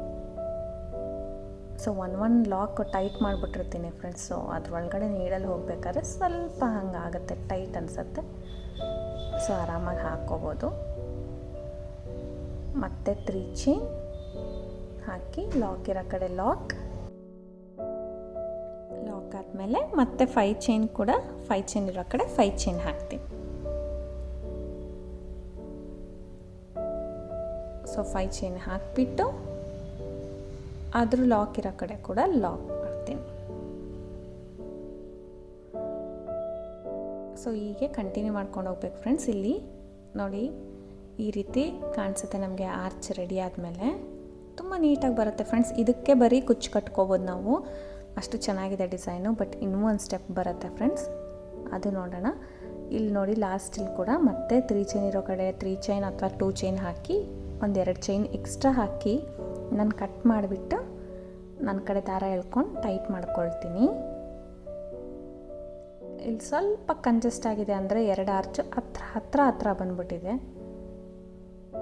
ಸೊ ಒಂದು ಲಾಕ್ ಟೈಟ್ ಮಾಡಿಬಿಟ್ಟಿರ್ತೀನಿ ಫ್ರೆಂಡ್ಸ್. ಸೊ ಅದ್ರೊಳಗಡೆ ನೀಡಲ್ಲಿ ಹೋಗ್ಬೇಕಾದ್ರೆ ಸ್ವಲ್ಪ ಹಂಗಾಗುತ್ತೆ, ಟೈಟ್ ಅನಿಸುತ್ತೆ. ಸೊ ಆರಾಮಾಗಿ ಹಾಕ್ಕೋಬೋದು. ಮತ್ತೆ 3 ಚೈನ್ ಹಾಕಿ ಲಾಕ್ ಇರೋ ಕಡೆ ಲಾಕ್ ಆದಮೇಲೆ ಮತ್ತೆ 5 ಚೈನ್ ಕೂಡ 5 ಚೈನ್ ಇರೋ ಕಡೆ 5 ಚೈನ್ ಹಾಕ್ತೀನಿ. ಸೊ 5 ಚೈನ್ ಹಾಕಿಬಿಟ್ಟು ಅದ್ರ ಲಾಕ್ ಇರೋ ಕಡೆ ಕೂಡ ಲಾಕ್ ಮಾಡ್ತೀನಿ. ಸೊ ಹೀಗೆ ಕಂಟಿನ್ಯೂ ಮಾಡ್ಕೊಂಡು ಹೋಗ್ಬೇಕು ಫ್ರೆಂಡ್ಸ್. ಇಲ್ಲಿ ನೋಡಿ ಈ ರೀತಿ ಕಾಣಿಸುತ್ತೆ ನಮಗೆ ಆರ್ಚ್ ರೆಡಿ ಆದಮೇಲೆ. ತುಂಬ ನೀಟಾಗಿ ಬರುತ್ತೆ ಫ್ರೆಂಡ್ಸ್. ಇದಕ್ಕೆ ಬರೀ ಕುಚ್ಚು ಕಟ್ಕೋಬೋದು ನಾವು, ಅಷ್ಟು ಚೆನ್ನಾಗಿದೆ ಡಿಸೈನು. ಬಟ್ ಇನ್ನೂ ಒಂದು ಸ್ಟೆಪ್ ಬರುತ್ತೆ ಫ್ರೆಂಡ್ಸ್, ಅದು ನೋಡೋಣ. ಇಲ್ಲಿ ನೋಡಿ ಲಾಸ್ಟಲ್ಲಿ ಕೂಡ ಮತ್ತೆ 3 ಚೈನ್ ಇರೋ ಕಡೆ 3 ಚೈನ್ ಅಥವಾ 2 ಚೈನ್ ಹಾಕಿ 1-2 ಚೈನ್ ಎಕ್ಸ್ಟ್ರಾ ಹಾಕಿ ನಾನು ಕಟ್ ಮಾಡಿಬಿಟ್ಟು ನನ್ನ ಕಡೆ ದಾರ ಎಳ್ಕೊಂಡು ಟೈಟ್ ಮಾಡ್ಕೊಳ್ತೀನಿ. ಇಲ್ಲಿ ಸ್ವಲ್ಪ ಕಂಜೆಸ್ಟ್ ಆಗಿದೆ ಅಂದರೆ 2 ಆರ್ಚು ಹತ್ರ ಬಂದ್ಬಿಟ್ಟಿದೆ.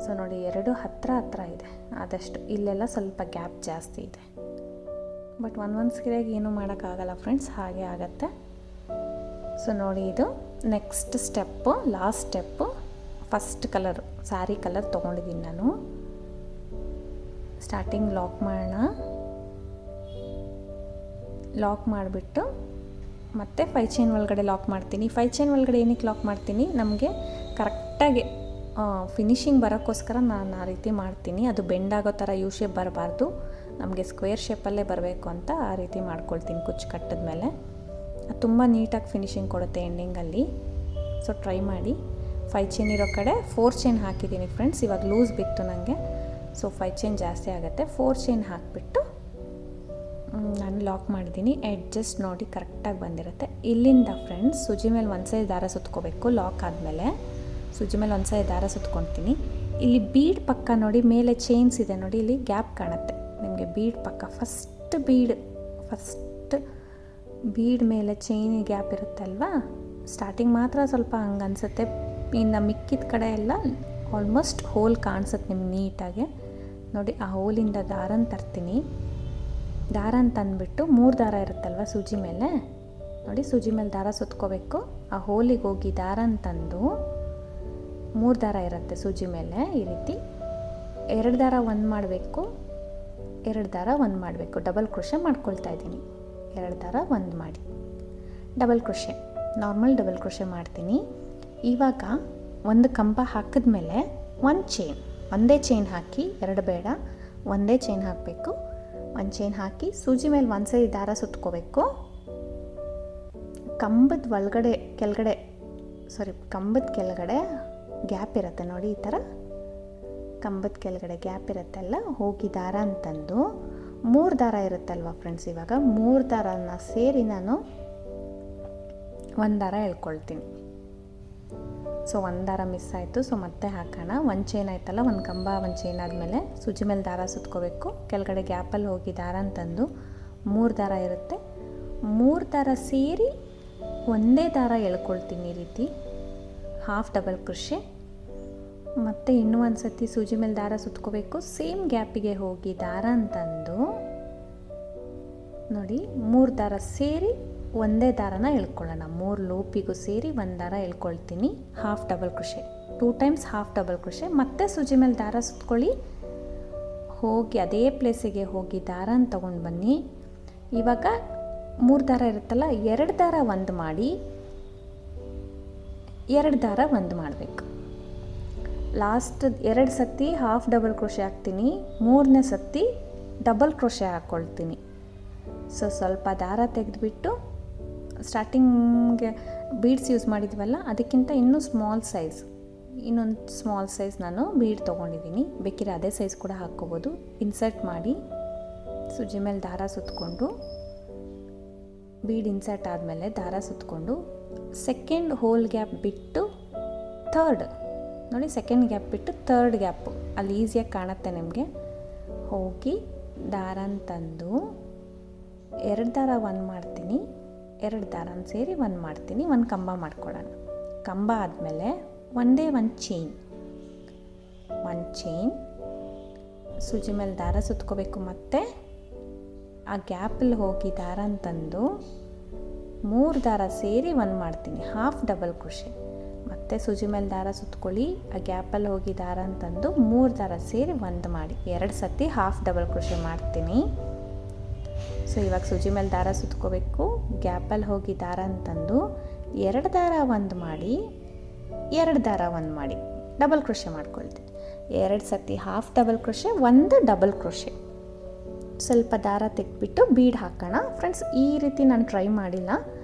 ಸೊ ನೋಡಿ 2 ಹತ್ರ ಇದೆ ಆದಷ್ಟು. ಇಲ್ಲೆಲ್ಲ ಸ್ವಲ್ಪ ಗ್ಯಾಪ್ ಜಾಸ್ತಿ ಇದೆ. ಬಟ್ ಒಂದು ಸ್ಕಿರಾಗಿ ಏನೂ ಮಾಡೋಕ್ಕಾಗಲ್ಲ ಫ್ರೆಂಡ್ಸ್, ಹಾಗೆ ಆಗುತ್ತೆ. ಸೊ ನೋಡಿ ಇದು next step, last step. First colour sari colour ತೊಗೊಂಡಿದ್ದೀನಿ ನಾನು. ಸ್ಟಾರ್ಟಿಂಗ್ ಲಾಕ್ ಮಾಡೋಣ. ಲಾಕ್ ಮಾಡಿಬಿಟ್ಟು ಮತ್ತೆ 5 ಚೈನ್ ಒಳಗಡೆ ಲಾಕ್ ಮಾಡ್ತೀನಿ. 5 ಚೈನ್ ಒಳಗಡೆ ಏನಕ್ಕೆ ಲಾಕ್ ಮಾಡ್ತೀನಿ, ನಮಗೆ ಕರೆಕ್ಟಾಗಿ ಫಿನಿಶಿಂಗ್ ಬರೋಕ್ಕೋಸ್ಕರ ನಾನು ಆ ರೀತಿ ಮಾಡ್ತೀನಿ. ಅದು ಬೆಂಡ್ ಆಗೋ ಥರ ಯು ಶೇಪ್ ಬರಬಾರ್ದು, ನಮಗೆ ಸ್ಕ್ವೇರ್ ಶೇಪಲ್ಲೇ ಬರಬೇಕು ಅಂತ ಆ ರೀತಿ ಮಾಡ್ಕೊಳ್ತೀನಿ ಕುಚ್ಚು ಕಟ್ಟಿದ ಮೇಲೆ. ಅದು ತುಂಬ ನೀಟಾಗಿ ಫಿನಿಶಿಂಗ್ ಕೊಡುತ್ತೆ ಎಂಡಿಂಗಲ್ಲಿ. ಸೊ ಟ್ರೈ ಮಾಡಿ. 5 ಚೈನ್ ಇರೋ ಕಡೆ 4 ಚೈನ್ ಹಾಕಿದ್ದೀನಿ ಫ್ರೆಂಡ್ಸ್. ಇವಾಗ ಲೂಸ್ ಬಿತ್ತು ನನಗೆ, ಸೊ 5 ಚೈನ್ ಜಾಸ್ತಿ ಆಗುತ್ತೆ. 4 ಚೈನ್ ಹಾಕಿಬಿಟ್ಟು ನಾನು ಲಾಕ್ ಮಾಡಿದ್ದೀನಿ. ಅಡ್ಜಸ್ಟ್ ನೋಡಿ ಕರೆಕ್ಟಾಗಿ ಬಂದಿರುತ್ತೆ. ಇಲ್ಲಿಂದ ಫ್ರೆಂಡ್ಸ್ ಸೂಜಿ ಮೇಲೆ ಒಂದು ಸೈಡ್ ದಾರ ಸುತ್ಕೋಬೇಕು. ಲಾಕ್ ಆದಮೇಲೆ ಸೂಜಿ ಮೇಲೆ ಒಂದು ಸೈಡ್ ದಾರ ಸುತ್ಕೊಳ್ತೀನಿ. ಇಲ್ಲಿ ಬೀಡ್ ಪಕ್ಕ ನೋಡಿ ಮೇಲೆ ಚೈನ್ಸ್ ಇದೆ ನೋಡಿ, ಇಲ್ಲಿ ಗ್ಯಾಪ್ ಕಾಣುತ್ತೆ ನಿಮಗೆ ಬೀಡ್ ಪಕ್ಕ. ಫಸ್ಟ್ ಬೀಡ್ ಮೇಲೆ ಚೈನ್ ಗ್ಯಾಪ್ ಇರುತ್ತಲ್ವಾ, ಸ್ಟಾರ್ಟಿಂಗ್ ಮಾತ್ರ ಸ್ವಲ್ಪ ಹಂಗೆ ಅನಿಸುತ್ತೆ. ಇನ್ನು ಮಿಕ್ಕಿದ ಕಡೆ ಎಲ್ಲ ಆಲ್ಮೋಸ್ಟ್ ಹೋಲ್ ಕಾಣಿಸುತ್ತೆ ನಿಮ್ಗೆ ನೀಟಾಗಿ. ನೋಡಿ ಆ ಹೋಲಿಂದ ದಾರನ ತರ್ತೀನಿ. ದಾರನ ತಂದುಬಿಟ್ಟು 3 ದಾರ ಇರುತ್ತಲ್ವ ಸೂಜಿ ಮೇಲೆ, ನೋಡಿ ಸೂಜಿ ಮೇಲೆ ದಾರ ಸುತ್ಕೋಬೇಕು. ಆ ಹೋಲಿಗೆ ಹೋಗಿ ದಾರನ ತಂದು 3 ದಾರ ಇರುತ್ತೆ ಸೂಜಿ ಮೇಲೆ ಈ ರೀತಿ. 2 ದಾರ 1 ಮಾಡಬೇಕು, 2 ದಾರ 1 ಮಾಡಬೇಕು. ಡಬಲ್ ಕ್ರೋಶೆ ಮಾಡ್ಕೊಳ್ತಾ ಇದ್ದೀನಿ. 2 ದಾರ 1 ಮಾಡಿ double crochet, normal double crochet ಮಾಡ್ತೀನಿ. ಇವಾಗ ಒಂದು ಕಂಬ ಹಾಕಿದ್ಮೇಲೆ 1 ಚೈನ್, ಒಂದೇ ಚೈನ್ ಹಾಕಿ, 2 ಬೇಡ, ಒಂದೇ ಚೈನ್ ಹಾಕಬೇಕು. 1 ಚೈನ್ ಹಾಕಿ ಸೂಜಿ ಮೇಲೆ ಒಂದು ಸೈಡ್ ದಾರ ಸುತ್ಕೋಬೇಕು. ಕಂಬದ ಕೆಳಗಡೆ ಗ್ಯಾಪ್ ಇರುತ್ತೆ ನೋಡಿ, ಈ ಥರ ಕಂಬದ ಕೆಳಗಡೆ ಗ್ಯಾಪ್ ಇರುತ್ತಲ್ಲ, ಹೋಗಿ ದಾರ ಅಂತಂದು 3 ದಾರ ಇರುತ್ತಲ್ವ ಫ್ರೆಂಡ್ಸ್. ಇವಾಗ 3 ದಾರನ ಸೇರಿ ನಾನು 1 ದಾರ ಎಳ್ಕೊಳ್ತೀನಿ. ಸೊ 1 ದಾರ ಮಿಸ್ ಆಯಿತು. ಸೊ ಮತ್ತೆ ಹಾಕೋಣ. 1 ಚೈನ್ ಆಯ್ತಲ್ಲ, 1 ಕಂಬ 1 ಚೈನ್ ಆದಮೇಲೆ ಸೂಜಿ ಮೇಲೆ ದಾರ ಸುತ್ಕೋಬೇಕು. ಕೆಳಗಡೆ ಗ್ಯಾಪಲ್ಲಿ ಹೋಗಿ ದಾರ ಅಂತಂದು 3 ದಾರ ಇರುತ್ತೆ. 3 ದಾರ ಸೇರಿ ಒಂದೇ ದಾರ ಎಳ್ಕೊಳ್ತೀನಿ ಈ ರೀತಿ, ಹಾಫ್ ಡಬಲ್ ಕ್ರೋಶೆ. ಮತ್ತು ಇನ್ನೂ ಒಂದು ಸತಿ ಸೂಜಿ ಮೇಲೆ ದಾರ ಸುತ್ಕೋಬೇಕು. ಸೇಮ್ ಗ್ಯಾಪಿಗೆ ಹೋಗಿ ದಾರ ಅಂತಂದು ನೋಡಿ 3 ದಾರ ಸೇರಿ ಒಂದೇ ದಾರನ ಎಳ್ಕೊಳ್ಳೋಣ. 3 ಲೂಪಿಗೂ ಸೇರಿ 1 ದಾರ ಎಳ್ಕೊಳ್ತೀನಿ, half double crochet. 2 times half double crochet. ಮತ್ತೆ ಸೂಜಿ ಮೇಲೆ ದಾರ ಸುತ್ಕೊಳ್ಳಿ, ಹೋಗಿ ಅದೇ ಪ್ಲೇಸಿಗೆ ಹೋಗಿ ದಾರನ ತೊಗೊಂಡು ಬನ್ನಿ. ಇವಾಗ 3 ದಾರ ಇರುತ್ತಲ್ಲ, 2 ದಾರ 1 ಮಾಡಿ 2 ದಾರ ಒಂದು ಮಾಡಬೇಕು. ಲಾಸ್ಟ್ 2 ಸತಿ ಹಾಫ್ ಡಬಲ್ ಕ್ರೋಶೆ ಹಾಕ್ತೀನಿ, 3ನೇ ಸತಿ ಡಬಲ್ ಕ್ರೋಶೆ ಹಾಕ್ಕೊಳ್ತೀನಿ. ಸೊ ಸ್ವಲ್ಪ ದಾರ ತೆಗೆದುಬಿಟ್ಟು ಸ್ಟಾರ್ಟಿಂಗ್ಗೆ ಬೀಡ್ಸ್ ಯೂಸ್ ಮಾಡಿದ್ವಲ್ಲ ಅದಕ್ಕಿಂತ ಇನ್ನೂ ಇನ್ನೊಂದು ಸ್ಮಾಲ್ ಸೈಜ್ ನಾನು ಬೀಡ್ ತೊಗೊಂಡಿದ್ದೀನಿ. ಬೇಕಿದ್ರೆ ಅದೇ ಸೈಜ್ ಕೂಡ ಹಾಕ್ಕೋಬೋದು. ಇನ್ಸರ್ಟ್ ಮಾಡಿ ಸೂಜಿ ಮೇಲೆ ದಾರ ಸುತ್ತಕೊಂಡು, ಬೀಡ್ ಇನ್ಸರ್ಟ್ ಆದಮೇಲೆ ದಾರ ಸುತ್ತಕೊಂಡು ಸೆಕೆಂಡ್ ಹೋಲ್ ಗ್ಯಾಪ್ ಬಿಟ್ಟು ಸೆಕೆಂಡ್ ಗ್ಯಾಪ್ ಬಿಟ್ಟು ಥರ್ಡ್ ಗ್ಯಾಪು ಅಲ್ಲಿ ಈಸಿಯಾಗಿ ಕಾಣುತ್ತೆ ನಿಮಗೆ. ಹೋಗಿ ದಾರನ ತಂದು 2 ದಾರ 1 ಮಾಡ್ತೀನಿ, 2 ದಾರನ ಸೇರಿ 1 ಮಾಡ್ತೀನಿ. 1 ಕಂಬ ಮಾಡ್ಕೊಳ್ಳೋಣ. ಕಂಬ ಆದಮೇಲೆ ಒಂದೇ ಒಂದು ಚೈನ್ ಸೂಜಿ ಮೇಲೆ ದಾರ ಸುತ್ಕೋಬೇಕು. ಮತ್ತು ಆ ಗ್ಯಾಪಲ್ಲಿ ಹೋಗಿ ದಾರನ ತಂದು 3 ದಾರ ಸೇರಿ 1 ಮಾಡ್ತೀನಿ, ಹಾಫ್ ಡಬಲ್ ಕ್ರೋಶೆ. ಮತ್ತು ಸೂಜಿ ಮೇಲೆ ದಾರ ಸುತ್ಕೊಳ್ಳಿ, ಆ ಗ್ಯಾಪಲ್ಲಿ ಹೋಗಿ ದಾರನ ತಂದು 3 ದಾರ ಸೇರಿ 1 ಮಾಡಿ 2 ಸತಿ ಹಾಫ್ ಡಬಲ್ ಕ್ರೋಶೆ ಮಾಡ್ತೀನಿ. ಸೊ ಇವಾಗ ಸೂಜಿ ಮೇಲೆ ದಾರ ಸುತ್ಕೋಬೇಕು, ಗ್ಯಾಪಲ್ಲಿ ಹೋಗಿ ದಾರನ ತಂದು 2 ದಾರ 1 ಮಾಡಿ 2 ದಾರ 1 ಮಾಡಿ ಡಬಲ್ ಕ್ರೋಶೆ ಮಾಡ್ಕೊಳ್ತೀನಿ. 2 ಸತಿ half double crochet, 1 double crochet. ಸ್ವಲ್ಪ ದಾರ ತೆಗೆದ್ಬಿಟ್ಟು ಬೀಡ್ ಹಾಕೋಣ. ಫ್ರೆಂಡ್ಸ್, ಈ ರೀತಿ ನಾನು ಟ್ರೈ ಮಾಡಿಲ್ಲ.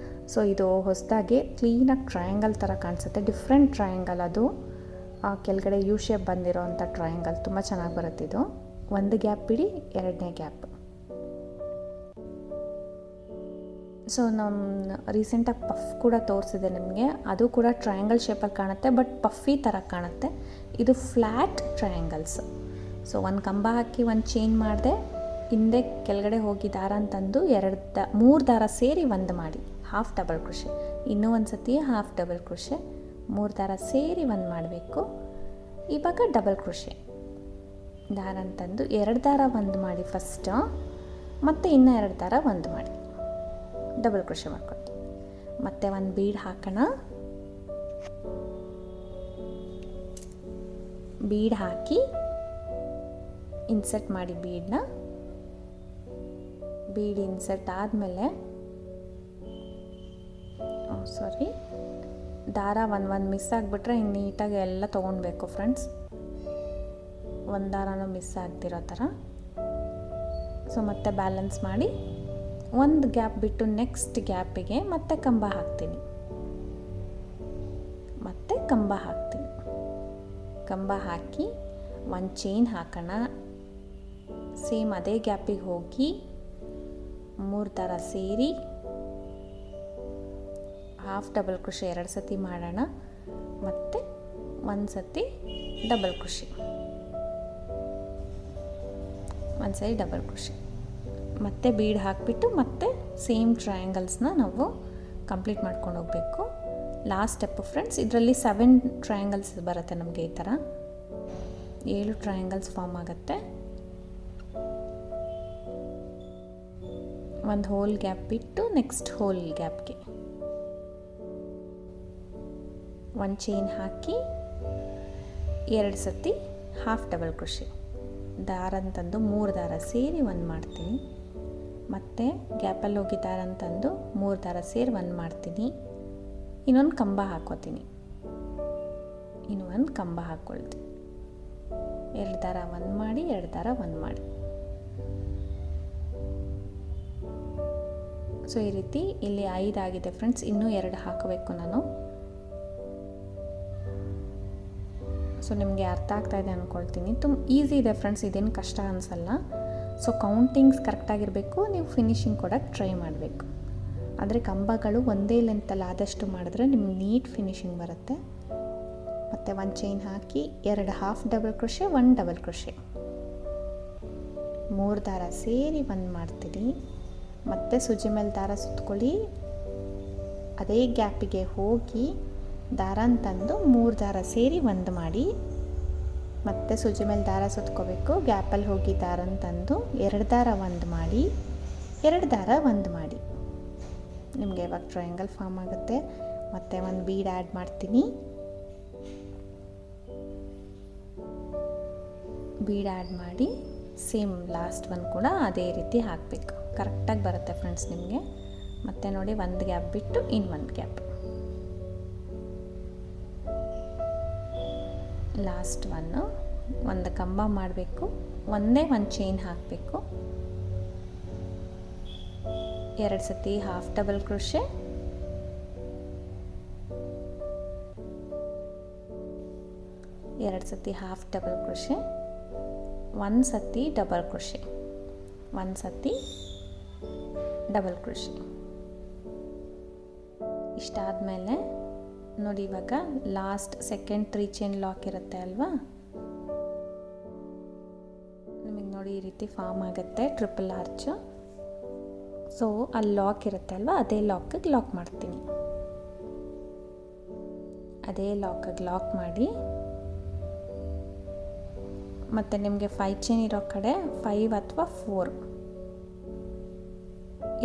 ಸೊ ಇದು ಹೊಸದಾಗಿ ಕ್ಲೀನಾಗಿ ಟ್ರಯಾಂಗಲ್ ಥರ ಕಾಣಿಸುತ್ತೆ. ಡಿಫ್ರೆಂಟ್ ಟ್ರಯಾಂಗಲ್ ಅದು, ಕೆಳಗಡೆ ಯು ಶೇಪ್ ಬಂದಿರೋ ಅಂಥ ಟ್ರಯಾಂಗಲ್ ತುಂಬ ಚೆನ್ನಾಗಿ ಬರುತ್ತೆ ಇದು. 1 ಗ್ಯಾಪ್ ಬಿಡಿ, 2ನೇ ಗ್ಯಾಪ್. ಸೊ ನಾನು ರೀಸೆಂಟಾಗಿ ಪಫ್ ಕೂಡ ತೋರಿಸಿದೆ ನಿಮಗೆ, ಅದು ಕೂಡ ಟ್ರಯಾಂಗಲ್ ಶೇಪಲ್ಲಿ ಕಾಣುತ್ತೆ, ಬಟ್ ಪಫಿ ಥರ ಕಾಣುತ್ತೆ. ಇದು ಫ್ಲ್ಯಾಟ್ ಟ್ರಯಾಂಗಲ್ಸ್. ಸೊ 1 ಕಂಬ ಹಾಕಿ 1 ಚೈನ್ ಮಾಡಿದೆ, ಹಿಂದೆ ಕೆಳಗಡೆ ಹೋಗಿ ದಾರ ಅಂತಂದು 3 ದಾರ ಸೇರಿ 1 ಮಾಡಿ ಹಾಫ್ ಡಬಲ್ ಕ್ರೋಶೆ. ಇನ್ನೂ ಒಂದು ಸತಿ ಹಾಫ್ ಡಬಲ್ ಕ್ರೋಶೆ, 3 ದಾರ ಸೇರಿ 1 ಮಾಡಬೇಕು. ಇವಾಗ ಡಬಲ್ ಕ್ರೋಶೆ ದಾರ ಅಂತಂದು 2 ದಾರ 1 ಮಾಡಿ ಫಸ್ಟು, ಮತ್ತು ಇನ್ನೂ 2 ದಾರ 1 ಮಾಡಿ ಡಬಲ್ ಕ್ರೋಶೆ ಮಾಡ್ಕೊಳ್ತೀನಿ. ಮತ್ತು 1 ಬೀಡ್ ಹಾಕೋಣ. ಬೀಡ್ ಹಾಕಿ ಇನ್ಸರ್ಟ್ ಮಾಡಿ ಬೀಡ್ ಇನ್ಸರ್ಟ್ ಆದಮೇಲೆ ದಾರ 1 ಮಿಸ್ ಆಗಿಬಿಟ್ರೆ ಹಿಂಗೆ ನೀಟಾಗಿ ಎಲ್ಲ ತೊಗೊಳ್ಬೇಕು ಫ್ರೆಂಡ್ಸ್, 1 ದಾರನೂ ಮಿಸ್ ಆಗ್ತಿರೋ ಥರ. ಸೊ ಮತ್ತೆ ಬ್ಯಾಲೆನ್ಸ್ ಮಾಡಿ 1 ಗ್ಯಾಪ್ ಬಿಟ್ಟು ನೆಕ್ಸ್ಟ್ ಗ್ಯಾಪಿಗೆ ಮತ್ತೆ ಕಂಬ ಹಾಕ್ತೀನಿ. ಕಂಬ ಹಾಕಿ 1 ಚೈನ್ ಹಾಕೋಣ. ಸೇಮ್ ಅದೇ ಗ್ಯಾಪಿಗೆ ಹೋಗಿ 3 ದಾರ ಸೇರಿ ಹಾಫ್ ಡಬಲ್ ಕ್ರೋಶೆ 2 ಸತಿ ಮಾಡೋಣ. ಮತ್ತು 1 ಸತಿ ಡಬಲ್ ಕ್ರೋಶೆ, 1 ಸರಿ ಡಬಲ್ ಕ್ರೋಶೆ. ಮತ್ತೆ ಬೀಡ್ ಹಾಕಿಬಿಟ್ಟು ಮತ್ತೆ ಸೇಮ್ ಟ್ರಯಾಂಗಲ್ಸ್ನ ನಾವು ಕಂಪ್ಲೀಟ್ ಮಾಡ್ಕೊಂಡು ಹೋಗಬೇಕು. ಲಾಸ್ಟ್ ಸ್ಟೆಪ್ಪು ಫ್ರೆಂಡ್ಸ್, ಇದರಲ್ಲಿ 7 ಟ್ರಯಾಂಗಲ್ಸ್ ಬರುತ್ತೆ ನಮಗೆ. ಈ ಥರ 7 ಟ್ರಯಾಂಗಲ್ಸ್ ಫಾರ್ಮ್ ಆಗುತ್ತೆ. 1 ಹೋಲ್ ಗ್ಯಾಪ್ ಬಿಟ್ಟು ನೆಕ್ಸ್ಟ್ ಹೋಲ್ ಗ್ಯಾಪ್ಗೆ 1 ಚೈನ್ ಹಾಕಿ 2 ಸತಿ ಹಾಫ್ ಡಬಲ್ ಕ್ರೋಶೆ, ದಾರ ಅಂತಂದು 3 ದಾರ ಸೇರಿ 1 ಮಾಡ್ತೀನಿ. ಮತ್ತು ಗ್ಯಾಪಲ್ಲಿ ಹೋಗಿ ದಾರ ಅಂತಂದು 3 ದಾರ ಸೇರಿ 1 ಮಾಡ್ತೀನಿ. ಇನ್ನೊಂದು ಕಂಬ ಹಾಕ್ಕೊಳ್ತೀನಿ. 2 ದಾರ 1 ಮಾಡಿ 2 ದಾರ 1 ಮಾಡಿ. ಸೊ ಈ ರೀತಿ ಇಲ್ಲಿ 5 ಆಗಿದೆ ಫ್ರೆಂಡ್ಸ್, ಇನ್ನೂ 2 ಹಾಕಬೇಕು ನಾನು. ಸೊ ನಿಮಗೆ ಅರ್ಥ ಆಗ್ತಾ ಇದೆ ಅಂದ್ಕೊಳ್ತೀನಿ. ತುಂಬ ಈಸಿ ಇದೆ ಫ್ರೆಂಡ್ಸ್, ಇದೇನು ಕಷ್ಟ ಅನಿಸಲ್ಲ. ಸೊ ಕೌಂಟಿಂಗ್ಸ್ ಕರೆಕ್ಟಾಗಿರಬೇಕು, ನೀವು ಫಿನಿಶಿಂಗ್ ಕೊಡೋಕ್ಕೆ ಟ್ರೈ ಮಾಡಬೇಕು. ಆದರೆ ಕಂಬಗಳು ಒಂದೇ ಲೆಂತಲ್ಲಿ ಆದಷ್ಟು ಮಾಡಿದ್ರೆ ನಿಮ್ಗೆ ನೀಟ್ ಫಿನಿಶಿಂಗ್ ಬರುತ್ತೆ. ಮತ್ತು 1 ಚೈನ್ ಹಾಕಿ 2 half double crochet, 1 double crochet, 3 ದಾರ ಸೇರಿ 1 ಮಾಡ್ತೀನಿ. ಮತ್ತು ಸೂಜಿ ಮೇಲೆ ದಾರ ಸುತ್ಕೊಳ್ಳಿ, ಅದೇ ಗ್ಯಾಪಿಗೆ ಹೋಗಿ ದಾರ ಅಂತಂದು 3 ದಾರ ಸೇರಿ 1 ಮಾಡಿ. ಮತ್ತು ಸೂಜಿ ಮೇಲೆ ದಾರ ಸುತ್ಕೋಬೇಕು, ಗ್ಯಾಪಲ್ಲಿ ಹೋಗಿ ದಾರ ಅಂತಂದು 2 ದಾರ 1 ಮಾಡಿ 2 ದಾರ 1 ಮಾಡಿ. ನಿಮಗೆ ಇವಾಗ ಟ್ರಯಾಂಗಲ್ ಫಾರ್ಮ್ ಆಗುತ್ತೆ. ಮತ್ತು 1 ಬೀಡ್ ಆ್ಯಡ್ ಮಾಡ್ತೀನಿ. ಬೀಡ್ ಆ್ಯಡ್ ಮಾಡಿ ಸೇಮ್ ಲಾಸ್ಟ್ 1 ಕೂಡ ಅದೇ ರೀತಿ ಹಾಕಬೇಕು. ಕರೆಕ್ಟಾಗಿ ಬರುತ್ತೆ ಫ್ರೆಂಡ್ಸ್ ನಿಮಗೆ. ಮತ್ತು ನೋಡಿ 1 ಗ್ಯಾಪ್ ಬಿಟ್ಟು ಇನ್ನೊಂದು ಗ್ಯಾಪ್. ಲಾಸ್ಟ್ ಒಂದು ಕಂಬ ಮಾಡಬೇಕು, ಒಂದೇ ಒಂದು ಚೈನ್ ಹಾಕಬೇಕು, 2 ಸತಿ ಹಾಫ್ ಡಬಲ್ ಕ್ರೋಶೆ, 2 ಸತಿ ಹಾಫ್ ಡಬಲ್ ಕ್ರೋಶೆ, 1 ಸತಿ ಡಬಲ್ ಕ್ರೋಶೆ, 1 ಸತಿ ಡಬಲ್ ಕ್ರೋಶೆ. ಇಷ್ಟಾದಮೇಲೆ ನೋಡಿ, ಇವಾಗ ಲಾಸ್ಟ್ ಸೆಕೆಂಡ್ 3 ಚೈನ್ ಲಾಕ್ ಇರುತ್ತೆ ಅಲ್ವಾ, ನಿಮಗೆ ನೋಡಿ ಈ ರೀತಿ ಫಾರ್ಮ್ ಆಗುತ್ತೆ ಟ್ರಿಪಲ್ ಆರ್ಚ್. ಸೊ ಅಲ್ಲಿ ಲಾಕ್ ಇರುತ್ತೆ ಅಲ್ವಾ, ಅದೇ ಲಾಕಿಗೆ ಲಾಕ್ ಮಾಡ್ತೀನಿ. ಅದೇ ಲಾಕಿಗೆ ಲಾಕ್ ಮಾಡಿ, ಮತ್ತು ನಿಮಗೆ 5 ಚೈನ್ ಇರೋ ಕಡೆ 5 ಅಥವಾ 4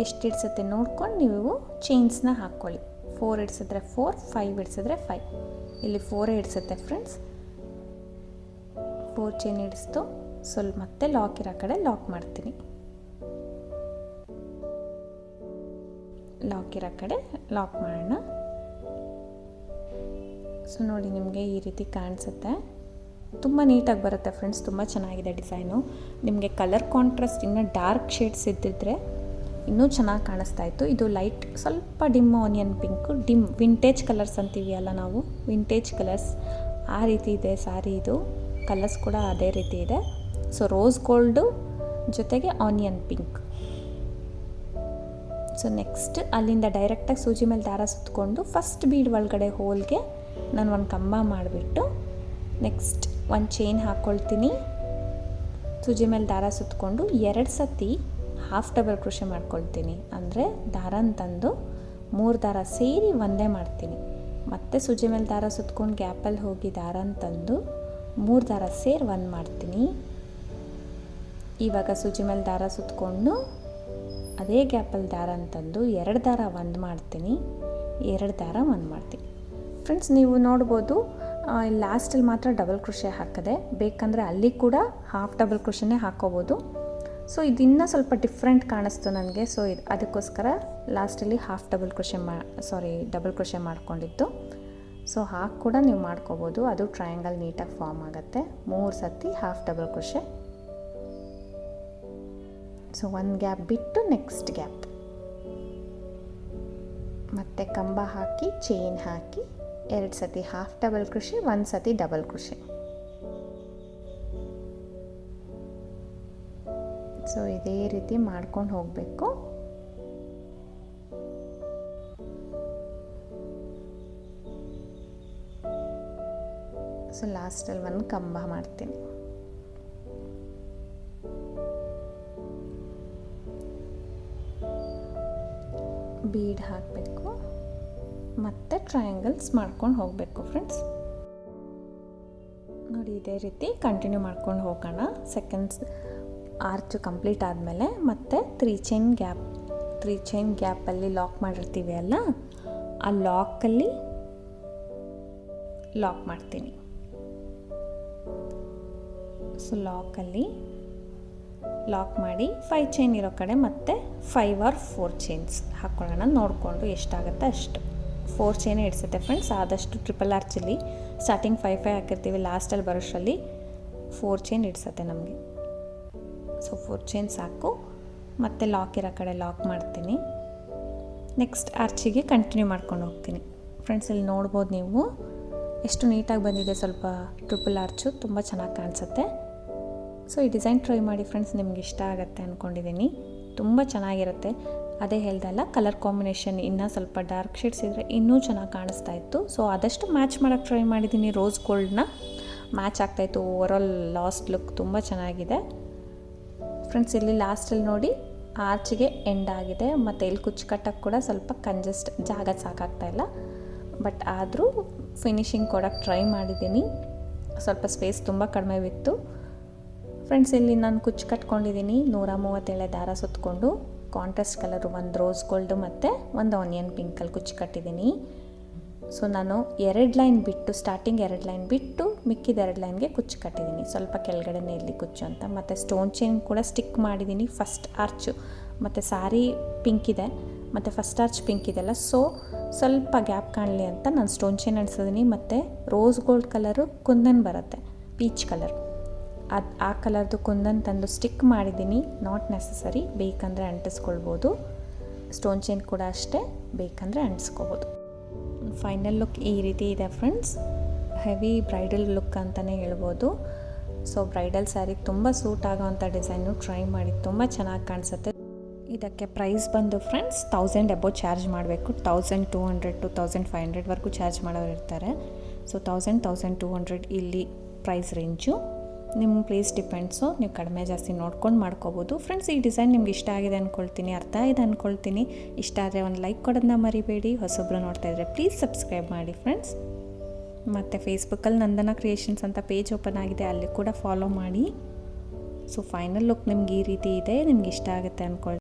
ಎಷ್ಟು ಇಡ್ಸುತ್ತೆ ನೋಡ್ಕೊಂಡು ನೀವು ಚೈನ್ಸ್ನ ಹಾಕ್ಕೊಳ್ಳಿ. 4 ಇಡ್ಸಿದ್ರೆ 4, 5 ಇಡ್ಸಿದ್ರೆ 5. ಇಲ್ಲಿ 4 ಇಡ್ಸುತ್ತೆ ಫ್ರೆಂಡ್ಸ್. 4 ಚೈನ್ ಇಡಿಸ್ತು ಸ್ವಲ್ಪ ಮತ್ತೆ ಲಾಕ್ ಇರೋ ಕಡೆ ಲಾಕ್ ಮಾಡ್ತೀನಿ. ಲಾಕ್ ಇರೋ ಕಡೆ ಲಾಕ್ ಮಾಡೋಣ. ಸೊ ನೋಡಿ, ನಿಮಗೆ ಈ ರೀತಿ ಕಾಣಿಸುತ್ತೆ. ತುಂಬ ನೀಟಾಗಿ ಬರುತ್ತೆ ಫ್ರೆಂಡ್ಸ್, ತುಂಬ ಚೆನ್ನಾಗಿದೆ ಡಿಸೈನು. ನಿಮಗೆ ಕಲರ್ ಕಾಂಟ್ರಾಸ್ಟ್ ಇನ್ನೂ ಡಾರ್ಕ್ ಶೇಡ್ಸ್ ಇದ್ದಿದ್ರೆ ಇನ್ನೂ ಚೆನ್ನಾಗಿ ಕಾಣಿಸ್ತಾ ಇತ್ತು. ಇದು ಲೈಟ್ ಸ್ವಲ್ಪ dim onion pink, dim vintage colours ಅಂತೀವಿ ಅಲ್ಲ ನಾವು, ವಿಂಟೇಜ್ ಕಲರ್ಸ್ ಆ ರೀತಿ ಇದೆ ಸಾರಿ. ಇದು ಕಲರ್ಸ್ ಕೂಡ ಅದೇ ರೀತಿ ಇದೆ. ಸೊ ರೋಸ್ ಗೋಲ್ಡು ಜೊತೆಗೆ ಆನಿಯನ್ ಪಿಂಕ್. ಸೊ ನೆಕ್ಸ್ಟ್ ಅಲ್ಲಿಂದ ಡೈರೆಕ್ಟಾಗಿ ಸೂಜಿ ಮೇಲೆ ದಾರ ಸುತ್ತಕೊಂಡು ಫಸ್ಟ್ ಬೀಡ್ ಒಳಗಡೆ ಹೋಲ್ಗೆ ನಾನು ಒಂದು ಕಂಬ ಮಾಡಿಬಿಟ್ಟು ನೆಕ್ಸ್ಟ್ ಒಂದು ಚೈನ್ ಹಾಕ್ಕೊಳ್ತೀನಿ. ಸೂಜಿ ಮೇಲೆ ದಾರ ಸುತ್ತಕೊಂಡು 2 ಸತಿ ಹಾಫ್ ಡಬಲ್ ಕ್ರೋಶೆ ಮಾಡ್ಕೊಳ್ತೀನಿ. ಅಂದರೆ ದಾರನ ತಂದು 3 ದಾರ ಸೇರಿ ಒಂದೇ ಮಾಡ್ತೀನಿ. ಮತ್ತೆ ಸೂಜಿ ಮೇಲೆ ದಾರ ಸುತ್ಕೊಂಡು ಗ್ಯಾಪಲ್ಲಿ ಹೋಗಿ ದಾರನ ತಂದು 3 ದಾರ ಸೇರಿ ಒಂದು ಮಾಡ್ತೀನಿ. ಇವಾಗ ಸೂಜಿ ಮೇಲೆ ದಾರ ಸುತ್ತಕೊಂಡು ಅದೇ ಗ್ಯಾಪಲ್ಲಿ ದಾರನ ತಂದು 2 ದಾರ ಒಂದು ಮಾಡ್ತೀನಿ, 2 ದಾರ ಒಂದು ಮಾಡ್ತೀನಿ. ಫ್ರೆಂಡ್ಸ್ ನೀವು ನೋಡ್ಬೋದು, ಲಾಸ್ಟಲ್ಲಿ ಮಾತ್ರ ಡಬಲ್ ಕ್ರೋಶೆ ಹಾಕಿದೆ. ಬೇಕಂದರೆ ಅಲ್ಲಿ ಕೂಡ ಹಾಫ್ ಡಬಲ್ ಕ್ರೋಶೆನೇ ಹಾಕ್ಕೋಬೋದು. ಸೊ ಇದನ್ನು ಸ್ವಲ್ಪ ಡಿಫ್ರೆಂಟ್ ಕಾಣಿಸ್ತು ನನಗೆ. ಸೊ ಅದಕ್ಕೋಸ್ಕರ ಲಾಸ್ಟಲ್ಲಿ half double crochet double crochet ಮಾಡ್ಕೊಂಡಿದ್ದು. ಸೊ ಹಾಗೆ ಕೂಡ ನೀವು ಮಾಡ್ಕೋಬೋದು, ಅದು ಟ್ರಯಾಂಗಲ್ ನೀಟಾಗಿ ಫಾರ್ಮ್ ಆಗುತ್ತೆ. 3 ಸತಿ ಹಾಫ್ ಡಬಲ್ ಕ್ರೋಶೆ. ಸೊ ಒಂದು ಗ್ಯಾಪ್ ಬಿಟ್ಟು ನೆಕ್ಸ್ಟ್ ಗ್ಯಾಪ್ ಮತ್ತೆ ಕಂಬ ಹಾಕಿ ಚೈನ್ ಹಾಕಿ 2 ಸತಿ ಹಾಫ್ ಡಬಲ್ ಕ್ರೋಶೆ, 1 ಸತಿ ಡಬಲ್ ಕ್ರೋಶೆ. ಸೊ ಇದೇ ರೀತಿ ಮಾಡ್ಕೊಂಡು ಹೋಗಬೇಕು. ಸೊ ಲಾಸ್ಟಲ್ಲಿ ಒಂದು ಕಂಬ ಮಾಡ್ತೀನಿ. ಬೀಡ್ ಹಾಕಬೇಕು ಮತ್ತು ಟ್ರಯಾಂಗಲ್ಸ್ ಮಾಡ್ಕೊಂಡು ಹೋಗಬೇಕು ಫ್ರೆಂಡ್ಸ್. ನೋಡಿ ಇದೇ ರೀತಿ ಕಂಟಿನ್ಯೂ ಮಾಡ್ಕೊಂಡು ಹೋಗೋಣ. ಸೆಕೆಂಡ್ಸ್ ಆರ್ಚ್ ಕಂಪ್ಲೀಟ್ ಆದಮೇಲೆ ಮತ್ತೆ 3 ಚೈನ್ ಗ್ಯಾಪಲ್ಲಿ ಲಾಕ್ ಮಾಡಿರ್ತೀವಿ ಅಲ್ಲ, ಆ ಲಾಕಲ್ಲಿ ಲಾಕ್ ಮಾಡ್ತೀನಿ. ಸೊ ಲಾಕಲ್ಲಿ ಲಾಕ್ ಮಾಡಿ 5 ಚೈನ್ ಇರೋ ಕಡೆ ಮತ್ತೆ 5 or 4 ಚೈನ್ಸ್ ಹಾಕ್ಕೊಳ್ಳೋಣ. ನೋಡಿಕೊಂಡು ಎಷ್ಟಾಗುತ್ತೆ ಅಷ್ಟು. 4 ಚೈನೇ ಇಡ್ಸುತ್ತೆ ಫ್ರೆಂಡ್ಸ್. ಆದಷ್ಟು ಟ್ರಿಪಲ್ ಆರ್ಚಲ್ಲಿ ಸ್ಟಾರ್ಟಿಂಗ್ 5 ಹಾಕಿರ್ತೀವಿ, ಲಾಸ್ಟಲ್ಲಿ ಬರೋಷ್ಟರಲ್ಲಿ 4 ಚೈನ್ ಇಡ್ಸುತ್ತೆ ನಮಗೆ. ಸೊ 4 ಚೈನ್ ಸಾಕು. ಮತ್ತು ಲಾಕ್ ಇರೋ ಕಡೆ ಲಾಕ್ ಮಾಡ್ತೀನಿ. ನೆಕ್ಸ್ಟ್ ಆರ್ಚಿಗೆ ಕಂಟಿನ್ಯೂ ಮಾಡ್ಕೊಂಡು ಹೋಗ್ತೀನಿ. ಫ್ರೆಂಡ್ಸ್ ಇಲ್ಲಿ ನೋಡ್ಬೋದು ನೀವು ಎಷ್ಟು ನೀಟಾಗಿ ಬಂದಿದೆ. ಸ್ವಲ್ಪ ಟ್ರಿಪಲ್ ಆರ್ಚು ತುಂಬ ಚೆನ್ನಾಗಿ ಕಾಣಿಸುತ್ತೆ. ಸೊ ಈ ಡಿಸೈನ್ ಟ್ರೈ ಮಾಡಿ ಫ್ರೆಂಡ್ಸ್, ನಿಮ್ಗೆ ಇಷ್ಟ ಆಗುತ್ತೆ ಅಂದ್ಕೊಂಡಿದ್ದೀನಿ. ತುಂಬ ಚೆನ್ನಾಗಿರುತ್ತೆ. ಅದೇ ಹೇಳ್ದಲ್ಲ, ಕಲರ್ ಕಾಂಬಿನೇಷನ್ ಇನ್ನೂ ಸ್ವಲ್ಪ ಡಾರ್ಕ್ ಶೇಡ್ಸ್ ಇದ್ದರೆ ಇನ್ನೂ ಚೆನ್ನಾಗಿ ಕಾಣಿಸ್ತಾ ಇತ್ತು. ಸೊ ಆದಷ್ಟು ಮ್ಯಾಚ್ ಮಾಡೋಕ್ಕೆ ಟ್ರೈ ಮಾಡಿದ್ದೀನಿ. ರೋಸ್ ಗೋಲ್ಡ್ನ ಮ್ಯಾಚ್ ಆಗ್ತಾಯಿತ್ತು. ಓವರಾಲ್ ಲಾಸ್ಟ್ ಲುಕ್ ತುಂಬ ಚೆನ್ನಾಗಿದೆ ಫ್ರೆಂಡ್ಸ್. ಇಲ್ಲಿ ಲಾಸ್ಟಲ್ಲಿ ನೋಡಿ ಆರ್ಚಿಗೆ ಎಂಡ್ ಆಗಿದೆ. ಮತ್ತು ಇಲ್ಲಿ ಕುಚ್ಚು ಕಟ್ಟಕ್ಕೆ ಕೂಡ ಸ್ವಲ್ಪ ಜಾಗ ಸಾಕಾಗ್ತಾಯಿಲ್ಲ. ಬಟ್ ಆದರೂ ಫಿನಿಶಿಂಗ್ ಕೊಡೋಕ್ಕೆ ಟ್ರೈ ಮಾಡಿದ್ದೀನಿ. ಸ್ವಲ್ಪ ಸ್ಪೇಸ್ ತುಂಬ ಕಡಿಮೆ ಬಿತ್ತು ಫ್ರೆಂಡ್ಸ್. ಇಲ್ಲಿ ನಾನು ಕುಚ್ಚು ಕಟ್ಕೊಂಡಿದ್ದೀನಿ. 137 ದಾರ ಸುತ್ತಕೊಂಡು ಕಾಂಟ್ರಾಸ್ಟ್ ಕಲರು ಒಂದು ರೋಸ್ ಗೋಲ್ಡು ಮತ್ತು ಒಂದು ಆನಿಯನ್ ಪಿಂಕಲ್ಲಿ ಕುಚ್ಚು ಕಟ್ಟಿದ್ದೀನಿ. ಸೊ ನಾನು 2 ಲೈನ್ ಬಿಟ್ಟು, ಸ್ಟಾರ್ಟಿಂಗ್ 2 ಲೈನ್ ಬಿಟ್ಟು ಮಿಕ್ಕಿದ 2 ಲೈನ್ಗೆ ಕುಚ್ಚು ಕಟ್ಟಿದ್ದೀನಿ. ಸ್ವಲ್ಪ ಕೆಳಗಡೆನೇ ಇಲ್ಲಿ ಕುಚ್ಚು ಅಂತ. ಮತ್ತು ಸ್ಟೋನ್ ಚೈನ್ ಕೂಡ ಸ್ಟಿಕ್ ಮಾಡಿದ್ದೀನಿ ಫಸ್ಟ್ ಆರ್ಚು. ಮತ್ತು ಸಾರಿ ಪಿಂಕ್ ಇದೆ, ಮತ್ತು ಫಸ್ಟ್ ಆರ್ಚ್ ಪಿಂಕ್ ಇದೆಲ್ಲ, ಸೊ ಸ್ವಲ್ಪ ಗ್ಯಾಪ್ ಕಾಣಲಿ ಅಂತ ನಾನು ಸ್ಟೋನ್ ಚೈನ್ ಅಂಟಿಸಿದ್ದೀನಿ. ಮತ್ತು ರೋಸ್ ಗೋಲ್ಡ್ ಕಲರು ಕುಂದನ್ ಬರುತ್ತೆ, ಪೀಚ್ ಕಲರ್, ಆ ಕಲರ್ದು ಕುಂದನ್ ತಂದು ಸ್ಟಿಕ್ ಮಾಡಿದ್ದೀನಿ. ನಾಟ್ ನೆಸಸರಿ, ಬೇಕಂದರೆ ಅಂಟಿಸ್ಕೊಳ್ಬೋದು. ಸ್ಟೋನ್ ಚೈನ್ ಕೂಡ ಅಷ್ಟೇ, ಬೇಕಂದರೆ ಅಂಟಿಸ್ಕೋಬೋದು. ಫೈನಲ್ ಲುಕ್ ಈ ರೀತಿ ಇದೆ ಫ್ರೆಂಡ್ಸ್. ಹೆವಿ ಬ್ರೈಡಲ್ ಲುಕ್ ಅಂತಲೇ ಹೇಳ್ಬೋದು. ಸೊ ಬ್ರೈಡಲ್ ಸ್ಯಾರಿಗೆ ತುಂಬ ಸೂಟ್ ಆಗೋವಂಥ ಡಿಸೈನು ಟ್ರೈ ಮಾಡಿ, ತುಂಬ ಚೆನ್ನಾಗಿ ಕಾಣಿಸುತ್ತೆ. ಇದಕ್ಕೆ ಪ್ರೈಸ್ ಬಂದು ಫ್ರೆಂಡ್ಸ್ 1000 ಅಬೌವ್ ಚಾರ್ಜ್ ಮಾಡಬೇಕು. 1200 to 1500ವರೆಗೂ ಚಾರ್ಜ್ ಮಾಡೋರು ಇರ್ತಾರೆ. ಸೊ 1200 ಇಲ್ಲಿ ಪ್ರೈಸ್ ರೇಂಜು. ನಿಮ್ಮ ಪ್ಲೇಸ್ ಡಿಪೆಂಡ್ಸು, ನೀವು ಕಡಿಮೆ ಜಾಸ್ತಿ ನೋಡ್ಕೊಂಡು ಮಾಡ್ಕೋಬೋದು. ಫ್ರೆಂಡ್ಸ್, ಈ ಡಿಸೈನ್ ನಿಮ್ಗೆ ಇಷ್ಟ ಆಗಿದೆ ಅಂದ್ಕೊಳ್ತೀನಿ, ಅರ್ಥ ಆಗಿದೆ ಅಂದ್ಕೊಳ್ತೀನಿ. ಇಷ್ಟ ಆದರೆ ಒಂದು ಲೈಕ್ ಕೊಡೋದನ್ನ ಮರಿಬೇಡಿ. ಹೊಸೊಬ್ಬರು ನೋಡ್ತಾ ಇದ್ದರೆ ಪ್ಲೀಸ್ ಸಬ್ಸ್ಕ್ರೈಬ್ ಮಾಡಿ ಫ್ರೆಂಡ್ಸ್. ಮತ್ತು ಫೇಸ್ಬುಕ್ಕಲ್ಲಿ ನಂದನ ಕ್ರಿಯೇಷನ್ಸ್ ಅಂತ ಪೇಜ್ ಓಪನ್ ಆಗಿದೆ, ಅಲ್ಲಿ ಕೂಡ ಫಾಲೋ ಮಾಡಿ. ಸೊ ಫೈನಲ್ ಲುಕ್ ನಿಮ್ಗೆ ಈ ರೀತಿ ಇದೆ. ನಿಮ್ಗೆ ಇಷ್ಟ ಆಗುತ್ತೆ ಅಂದ್ಕೊಳ್ತೀನಿ.